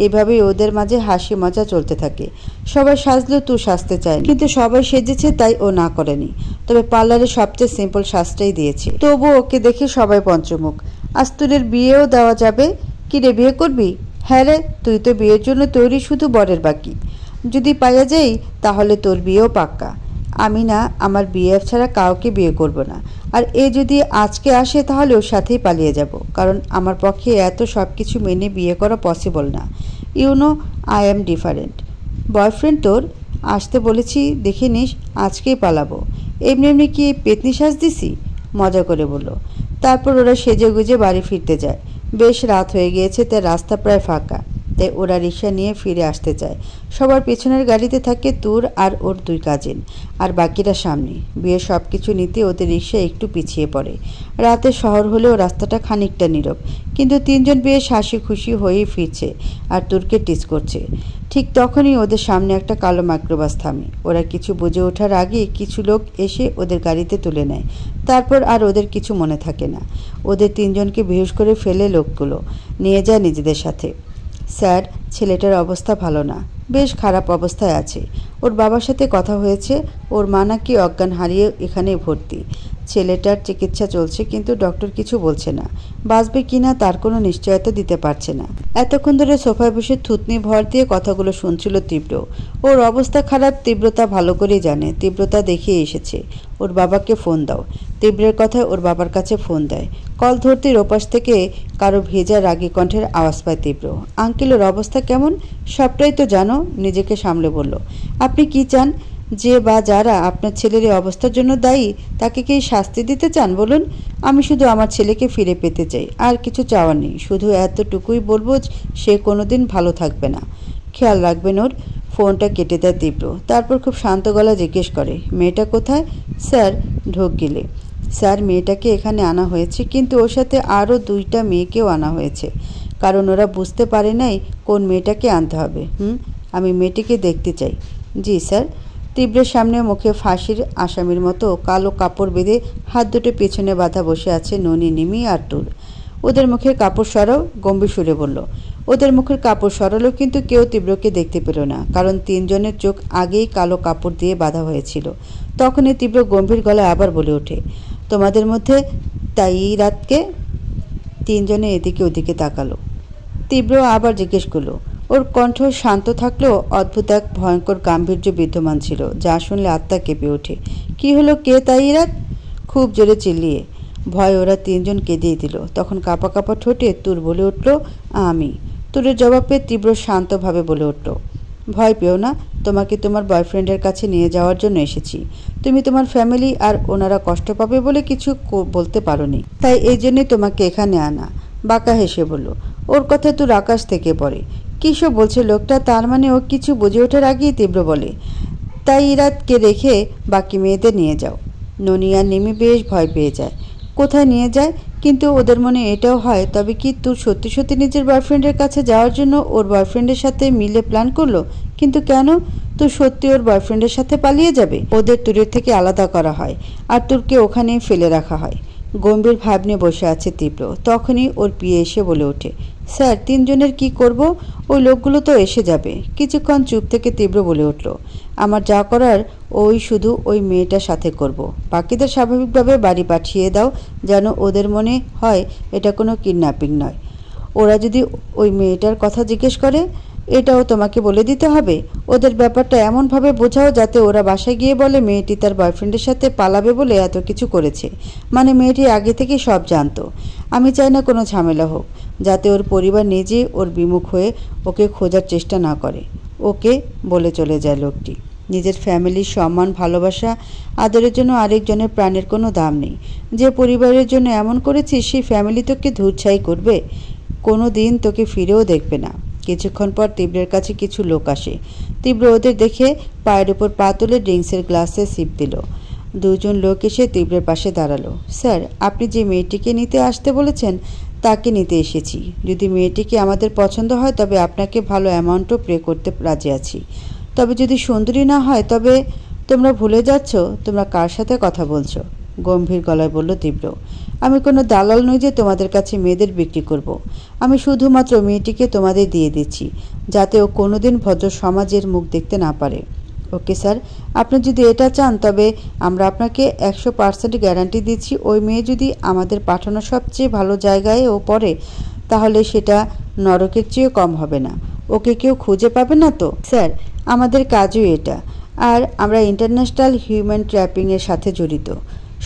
এভাবেই ওদের মাঝে হাসি মজা চলতে থাকে। সবাই সাজলেও তুই সাজতে চায়, কিন্তু সবাই সেজেছে তাই ও না করেনি। তবে পার্লারে সবচেয়ে সিম্পল সাজটাই দিয়েছে। তবু ওকে দেখে সবাই পঞ্চমুখ। আস্তুরের বিয়েও দেওয়া যাবে, কি রে, বিয়ে করবি? হ্যাঁ রে, তুই তো বিয়ের জন্য তৈরি, শুধু বরের বাকি। যদি পাইয়া যাই তাহলে তোর বিয়েও পাক্কা। আমি না আমার বিএফ ছাড়া কাউকে বিয়ে করব না। আর এ যদি আজকে আসে তাহলে ওর সাথেই পালিয়ে যাব, কারণ আমার পক্ষে এত সব কিছু মেনে বিয়ে করা পসিবল না। YONO I am different. Boyfriend তোর আসতে বলেছি, দেখে নিস আজকেই পালাবো। এমনি এমনি কি পেতনি সাজ দিছি? মজা করে বলল। তারপর ওরা সেজে গুজে বাড়ি ফিরতে যায়। বেশ রাত হয়ে গিয়েছে, তাই রাস্তা প্রায় ফাঁকা। তাই ওরা রিক্সা নিয়ে ফিরে আসতে চায়। সবার পেছনের গাড়িতে থাকে তুর আর ওর 2 কাজিন, আর বাকিরা সামনে। বিয়ে সব কিছু নিতে ওদের রিক্সা একটু পিছিয়ে পড়ে। রাতে শহর হলেও রাস্তাটা খানিকটা নীরব, কিন্তু 3 জন বেশ হাসি খুশি হয়েই ফিরছে আর তুরকে টিজ করছে। ঠিক তখনই ওদের সামনে একটা কালো মাইক্রোবাস থামে। ওরা কিছু বুঝে ওঠার আগে কিছু লোক এসে ওদের গাড়িতে তুলে নেয়। তারপর আর ওদের কিছু মনে থাকে না। ওদের 3 জনকে বেহুশ করে ফেলে লোকগুলো নিয়ে যায় নিজেদের সাথে। স্যার, ছেলেটার অবস্থা ভালো না, বেশ খারাপ অবস্থায় আছে। ওর বাবার সাথে কথা হয়েছে, ওর মা নাকি অজ্ঞান হারিয়ে এখানেই ভর্তি। ছেলেটার চিকিৎসা চলছে, কিন্তু ডক্টর কিছু বলছে না। বাঁচবে কিনা তার কোনো নিশ্চয়তা দিতে পারছে না। এতক্ষণ ধরে সোফায় বসে থুতনি ভর দিয়ে কথাগুলো শুনছিল তীব্র। ওর অবস্থা খারাপ তীব্রতা ভালো করেই জানে। তীব্রতা দেখিয়ে এসেছে। ওর বাবাকে ফোন দাও। তীব্রের কথায় ওর বাবার কাছে ফোন দেয়। কল ধরতেই ওপাশ থেকে কারো ভেজা রাগী কণ্ঠের আওয়াজ পায় তীব্র। আঙ্কেল, ওর অবস্থা কেমন? সবটাই তো জানো। নিজেকে সামলে বলল। আপনি কি চান? যে বা যারা আপনার ছেলের এই অবস্থার জন্য দায়ী তাকে কি শাস্তি দিতে চান বলুন? আমি শুধু আমার ছেলেকে ফিরে পেতে চাই, আর কিছু চাওয়ার নেই। শুধু এতটুকুই বলবো, সে কোনোদিন ভালো থাকবে না। খেয়াল রাখবেন ওর। ফোনটা কেটে দেয় তীব্র। তারপর খুব শান্ত গলা জিজ্ঞেস করে, মেয়েটা কোথায়? স্যার, ঢোক গেলে। স্যার, মেয়েটাকে এখানে আনা হয়েছে, কিন্তু ওর সাথে আরও 2টা মেয়েকেও আনা হয়েছে, কারণ ওরা বুঝতে পারে নাই কোন মেয়েটাকে আনতে হবে। আমি মেয়েটিকে দেখতে চাই। জি স্যার। তীব্রের সামনে মুখে ফাঁসির আসামির মতো কালো কাপড় বেঁধে হাত দুটো পেছনে বাঁধা বসে আছে ননি, নিমি আর তুর। ওদের মুখের কাপড় সরাও, গম্ভীর সুরে বলল। ওদের মুখের কাপড় সরালো, কিন্তু কেউ তীব্রকে দেখতে পেল না, কারণ 3 জনের চোখ আগেই কালো কাপড় দিয়ে বাঁধা হয়েছিল। তখনই তীব্র গম্ভীর গলায় আবার বলে ওঠে, তোমাদের মধ্যে তাইরাতকে? 3 জনে এদিকে ওদিকে তাকালো। তীব্র আবার জিজ্ঞেস করলো। ওর কণ্ঠ শান্ত থাকলেও অদ্ভুত এক ভয়ঙ্কর গাম্ভীর্য বিদ্যমান ছিল, যা শুনলে আত্মা কেঁপে ওঠে। কি হলো, কে তাইরাত? খুব জোরে চিল্লিয়ে। ভয় ওরা 3 জন কেঁদেই দিল। তখন কাঁপা কাঁপা ঠোঁটে তুর বলে উঠল, আমি। তুরের জবাব পেয়ে তীব্র শান্তভাবে বলে উঠল, ভয় পেও না, তোমাকে তোমার বয়ফ্রেন্ডের কাছে নিয়ে যাওয়ার জন্য এসেছি। তুমি তোমার ফ্যামিলি আর ওনারা কষ্ট পাবে বলে কিছু বলতে পারোনি, তাই এই জন্যই তোমাকে এখানে আনা। বাঁকা হেসে বলল। ওর কথা তুর আকাশ থেকে পড়ে। কী সব বলছে লোকটা? তার মানে ও কিছু বুঝে ওঠার আগেই তীব্র বলে, তাই ইরাতকে রেখে বাকি মেয়েদের নিয়ে যাও। ননি আর নিমি বেশ ভয় পেয়ে যায়। কোথায় নিয়ে যায়? কিন্তু ওদের মনে এটাও হয়, তবে কি তুই সত্যি সত্যি নিজের বয়ফ্রেন্ডের কাছে যাওয়ার জন্য ওর বয়ফ্রেন্ডের সাথে মিলে প্ল্যান করলো? কিন্তু কেন? তুই সত্যি ওর বয়ফ্রেন্ডের সাথে পালিয়ে যাবে? ওদের তুরের থেকে আলাদা করা হয় আর তুরকে ওখানেই ফেলে রাখা হয়। গম্ভীর ভাব নিয়ে বসে আছে তীব্র। তখনই ওর পিয়ে এসে বলে ওঠে, স্যার, 3 জনের কি করব? ওই লোকগুলো তো এসে যাবে। কিছুক্ষণ চুপ থেকে তীব্র বলে উঠল, আমার যা করার ওই শুধু ওই মেয়েটার সাথে করব। বাকিদের স্বাভাবিকভাবে বাড়ি পাঠিয়ে দাও, যেন ওদের মনে হয় এটা কোনো কিডন্যাপিং নয়। ওরা যদি ওই মেয়েটার কথা জিজ্ঞেস করে, এটাও তোমাকে বলে দিতে হবে। ওদের ব্যাপারটা এমনভাবে বোঝাও যাতে ওরা বাসায় গিয়ে বলে মেয়েটি তার বয়ফ্রেন্ডের সাথে পালাবে বলে এত কিছু করেছে। মানে মেয়েটি আগে থেকে সব জানতো। আমি চাই না কোনো ঝামেলা হোক, যাতে ওর পরিবার নিজে ওর বিমুখ হয়ে ওকে খোঁজার চেষ্টা না করে। ওকে, বলে চলে যায় লোকটি। নিজের ফ্যামিলির সম্মান, ভালোবাসা, আদরের জন্য আরেকজনের প্রাণের কোনো দাম নেই। যে পরিবারের জন্য এমন করেছিস, সেই ফ্যামিলি তোকে ধুরছাই করবে, কোনো দিন তোকে ফিরেও দেখবে না। কিছুক্ষণ পর তীব্রের কাছে কিছু লোক আসে। তীব্র ওদের দেখে পায়ের উপর পা তুলে ড্রিঙ্কসের গ্লাসে সিপ দিল। 2 জন লোক এসে তীব্রের পাশে দাঁড়ালো। স্যার, আপনি যে মেয়েটিকে নিতে আসতে বলেছেন তাকে নিতে এসেছি। যদি মেয়েটিকে আমাদের পছন্দ হয় তবে আপনাকে ভালো অ্যামাউন্টও পে করতে রাজি আছি। তবে যদি সুন্দরী না হয় তবে? তোমরা ভুলে যাচ্ছ তোমরা কার সাথে কথা বলছো, গম্ভীর গলায় বলল তীব্র। আমি কোনো দালাল নই যে তোমাদের কাছে মেয়েদের বিক্রি করব। আমি শুধুমাত্র মেয়েটিকে তোমাদের দিয়ে দিচ্ছি, যাতে ও কোনোদিন ভদ্র সমাজের মুখ দেখতে না পারে। ওকে স্যার, আপনি যদি এটা চান তবে আমরা আপনাকে 100% গ্যারান্টি দিচ্ছি, ওই মেয়ে যদি আমাদের পাঠানো সবচেয়ে ভালো জায়গায় ও পড়ে তাহলে সেটা নরকের চেয়েও কম হবে না। ওকে কেউ খুঁজে পাবে না তো? স্যার, আমাদের কাজই এটা। আর আমরা ইন্টারন্যাশনাল হিউম্যান ট্র্যাপিংয়ের সাথে জড়িত।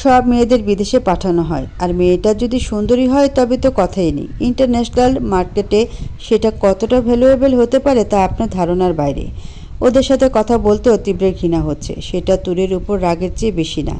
সব মেয়েদের বিদেশে পাঠানো হয়, আর মেয়েটা যদি সুন্দরী হয় তবে তো কথাই নেই। ইন্টারন্যাশনাল মার্কেটে সেটা কতটা ভ্যালুয়েবল হতে পারে তা আপনার ধারণার বাইরে। ওদের সাথে কথা বলতেও তীব্রের ঘৃণা হচ্ছে। সেটা তুরের উপর রাগের চেয়ে বেশি না।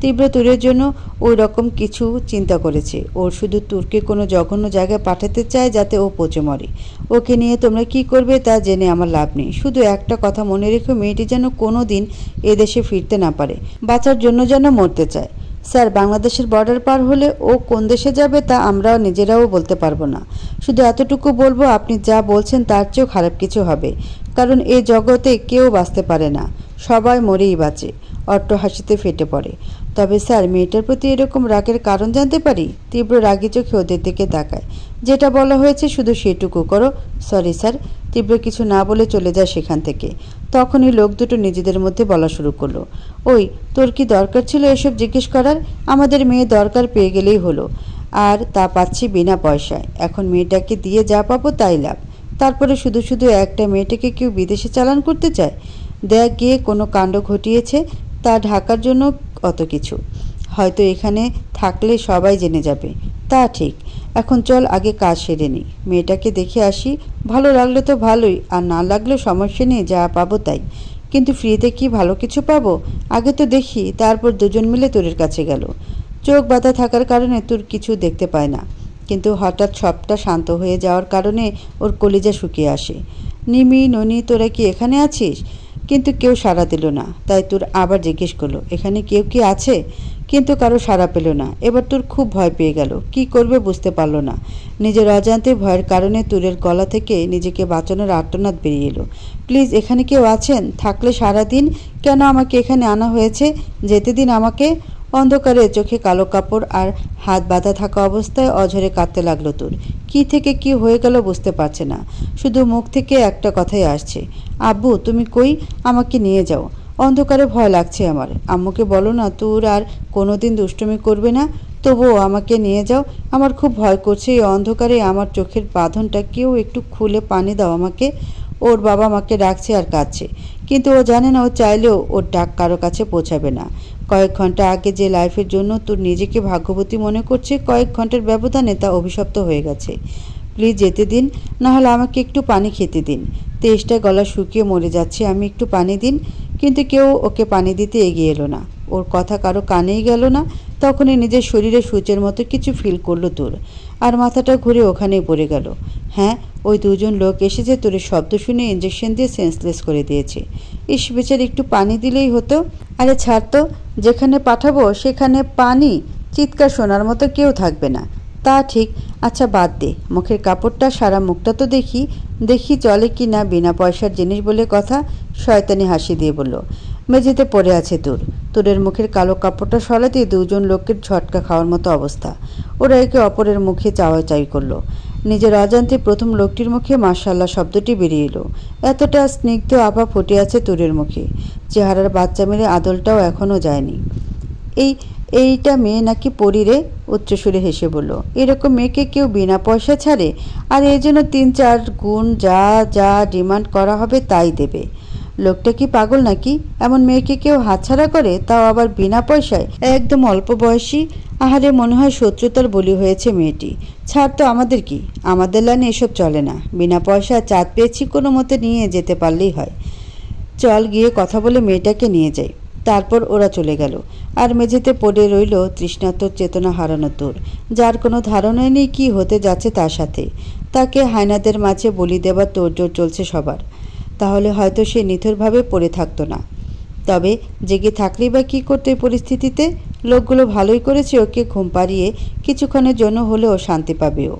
তীব্র তুরের জন্য ওই রকম কিছু চিন্তা করেছে। ওর শুধু তুরকে কোনো জঘন্য জায়গায় পাঠাতে চায় যাতে ও পচে মরে। ওকে নিয়ে তোমরা কি করবে তা জেনে আমার লাভ নেই। শুধু একটা কথা মনে রেখো, মেয়েটি যেন কোনো দিন এদেশে ফিরতে না পারে। বাঁচার জন্য যেন মরতে চায়। স্যার, বাংলাদেশের বর্ডার পার হলে ও কোন দেশে যাবে তা আমরাও নিজেরাও বলতে পারবো না। শুধু এতটুকু বলবো, আপনি যা বলছেন তার চেয়েও খারাপ কিছু হবে। কারণ এই জগতে কেউ বাঁচতে পারে না, সবাই মরেই বাঁচে। অট্ট হাসিতে ফেটে পড়ে। তবে স্যার, মেয়েটার প্রতি এরকম রাগের কারণ জানতে পারি? তীব্র রাগী চোখে ওদের দিকে তাকায়। যেটা বলা হয়েছে শুধু সেটুকু করো। Sorry sir. তীব্র কিছু না বলে চলে যায় সেখান থেকে। তখনই লোক দুটো নিজেদের মধ্যে বলা শুরু করলো, ওই, তোর কি দরকার ছিল এসব জিজ্ঞেস করার? আমাদের মেয়ে দরকার পেয়ে গেলেই হলো, আর তা পাচ্ছি বিনা পয়সায়। এখন মেয়েটাকে দিয়ে যা পাবো তাই লাভ। তারপরে শুধু শুধু একটা মেয়েটাকে কেউ বিদেশে চালান করতে চায়? দেখ গিয়ে কোনো কাণ্ড ঘটিয়েছে, তা ঢাকার জন্য অত কিছু। হয়তো এখানে থাকলে সবাই জেনে যাবে। তা ঠিক। এখন চল আগে কাজ সেরে নিই। মেয়েটাকে দেখে আসি। ভালো লাগলে তো ভালোই, আর না লাগলেও সমস্যা নেই, যা পাবো তাই। কিন্তু ফ্রিতে কি ভালো কিছু পাবো? আগে তো দেখি। তারপর দুজন মিলে তোরের কাছে গেল। চোখ বাঁধা থাকার কারণে তোর কিছু দেখতে পায় না, কিন্তু হঠাৎ সবটা শান্ত হয়ে যাওয়ার কারণে ওর কলিজা শুকিয়ে আসে। নিমি, ননি, তোরা কি এখানে আছিস? কিন্তু কেউ সাড়া দিল না। তাই তোর আবার জিজ্ঞেস করলো, এখানে কেউ কি আছে? কিন্তু কারো সাড়া পেল না। এবার তোর খুব ভয় পেয়ে গেল। কি করবে বুঝতে পারলো না। নিজের অজান্তে ভয়ের কারণে তুরের গলা থেকে নিজেকে বাঁচানোর আর্তনাদ বেরিয়ে এলো। প্লিজ, এখানে কেউ আছেন? থাকলে সারা দিন। কেন আমাকে এখানে আনা হয়েছে? যেতে দিন আমাকে। অন্ধকারে চোখে কালো কাপড় আর হাত বাঁধা থাকা অবস্থায় অঝরে কাঁদতে লাগলো তোর। কি থেকে কি হয়ে গেল বুঝতে পারছে না। শুধু মুখ থেকে একটা কথাই আসছে, আব্বু তুমি কই? আমাকে নিয়ে যাও। অন্ধকারে ভয় লাগছে আমার। আম্মুকে বলো না তোর আর কোনোদিন দুষ্টুমি করবে না। তবুও আমাকে নিয়ে যাও। আমার খুব ভয় করছে। এই অন্ধকারে আমার চোখের বাঁধনটা কেউ একটু খুলে পানি দাও আমাকে। ওর বাবা মাকে ডাকছে আর কাঁদছে, কিন্তু ও জানে না ও চাইলেও ওর ডাক কারো কাছে পৌঁছাবে না। কয়েক ঘন্টা আগে যে লাইফের জন্য তোর নিজেকে ভাগ্যবতী মনে করছে, কয়েক ঘন্টার ব্যবধানে তা অভিশপ্ত হয়ে গেছে। প্লিজ যেতে দিন, না হলে আমাকে একটু পানি খেতে দিন। তেষ্টা গলা শুকিয়ে মরে যাচ্ছে, আমি একটু পানি দিন। কিন্তু কেউ ওকে পানি দিতে এগিয়ে এলো না। ওর কথা কারো কানেই গেল না। তখনই নিজের শরীরে সূচের মতো কিছু ফিল করলো তোর, আর মাথাটা ঘুরে ওখানেই পড়ে গেল। হ্যাঁ, ওই দুজন লোক এসেছে তোরের শব্দ শুনে ইঞ্জেকশন দিয়ে সেন্সলেস করে দিয়েছে। ইস, বেচার একটু পানি দিলেই হতো। আরে ছাড় তো, যেখানে পাঠাবো সেখানে পানি চিৎকার শোনার মতো কেউ থাকবে না। তা ঠিক। আচ্ছা বাদ দে, মুখের কাপড়টা সারা মুখটা তো দেখি দেখি চলে কি না। বিনা পয়সার জিনিস বলে কথা। শয়তানি হাসি দিয়ে বলল, মেঝেতে পড়ে আছে তোরের মুখের কালো কাপড়টা সরাতেই দুজন লোকের ঝটকা খাওয়ার মতো অবস্থা। ওরা একে অপরের মুখে চাওয়াচাই করলো। নিজের অজান্তে প্রথম লোকটির মুখে মাশাআল্লাহ শব্দটি বেরিয়ে এলো। এতটা স্নিগ্ধ আভা ফুটে আছে তোরের মুখে। চেহারার বাচ্চা মেরে আদলটাও এখনও যায়নি। এইটা মেয়ে নাকি পরী রে? উচ্চস্বরে হেসে বলল, এরকম মেয়েকে কেউ বিনা পয়সা ছাড়ে? আর এর জন্য 3-4 গুণ যা যা ডিমান্ড করা হবে তাই দেবে। লোকটা কি পাগল নাকি? এমন মেয়েকে কেউ হাতছাড়া করে, তাও আবার বিনা পয়সায়? একদম অল্প বয়সী। আহারে, মনে হয় শত্রুতার বলি হয়েছে মেয়েটি। ছাড় তো, আমাদের কি? আমাদের লাইনে এসব চলে না। বিনা পয়সা চাঁদ পেয়েছি, কোনো মতে নিয়ে যেতে পারলেই হয়। চল গিয়ে কথা বলে মেয়েটাকে নিয়ে যাই। তারপর ওরা চলে গেল। আর মেঝেতে পড়ে রইল তৃষ্ণাতুর চেতনা হারানো তোর, যার কোনো ধারণাই নেই কি হতে যাচ্ছে তার সাথে। তাকে হায়নাদের মাঝে বলি দেবার তোড়জোড় চলছে সবার। তাহলে হয়তো সে নিথরভাবে পড়ে থাকতো না। তবে জেগে থাকলেই বা কী করতো এই পরিস্থিতিতে? লোকগুলো ভালোই করেছে ওকে ঘুম পাড়িয়ে কিছুক্ষণের জন্য হলেও শান্তি পাবে ও।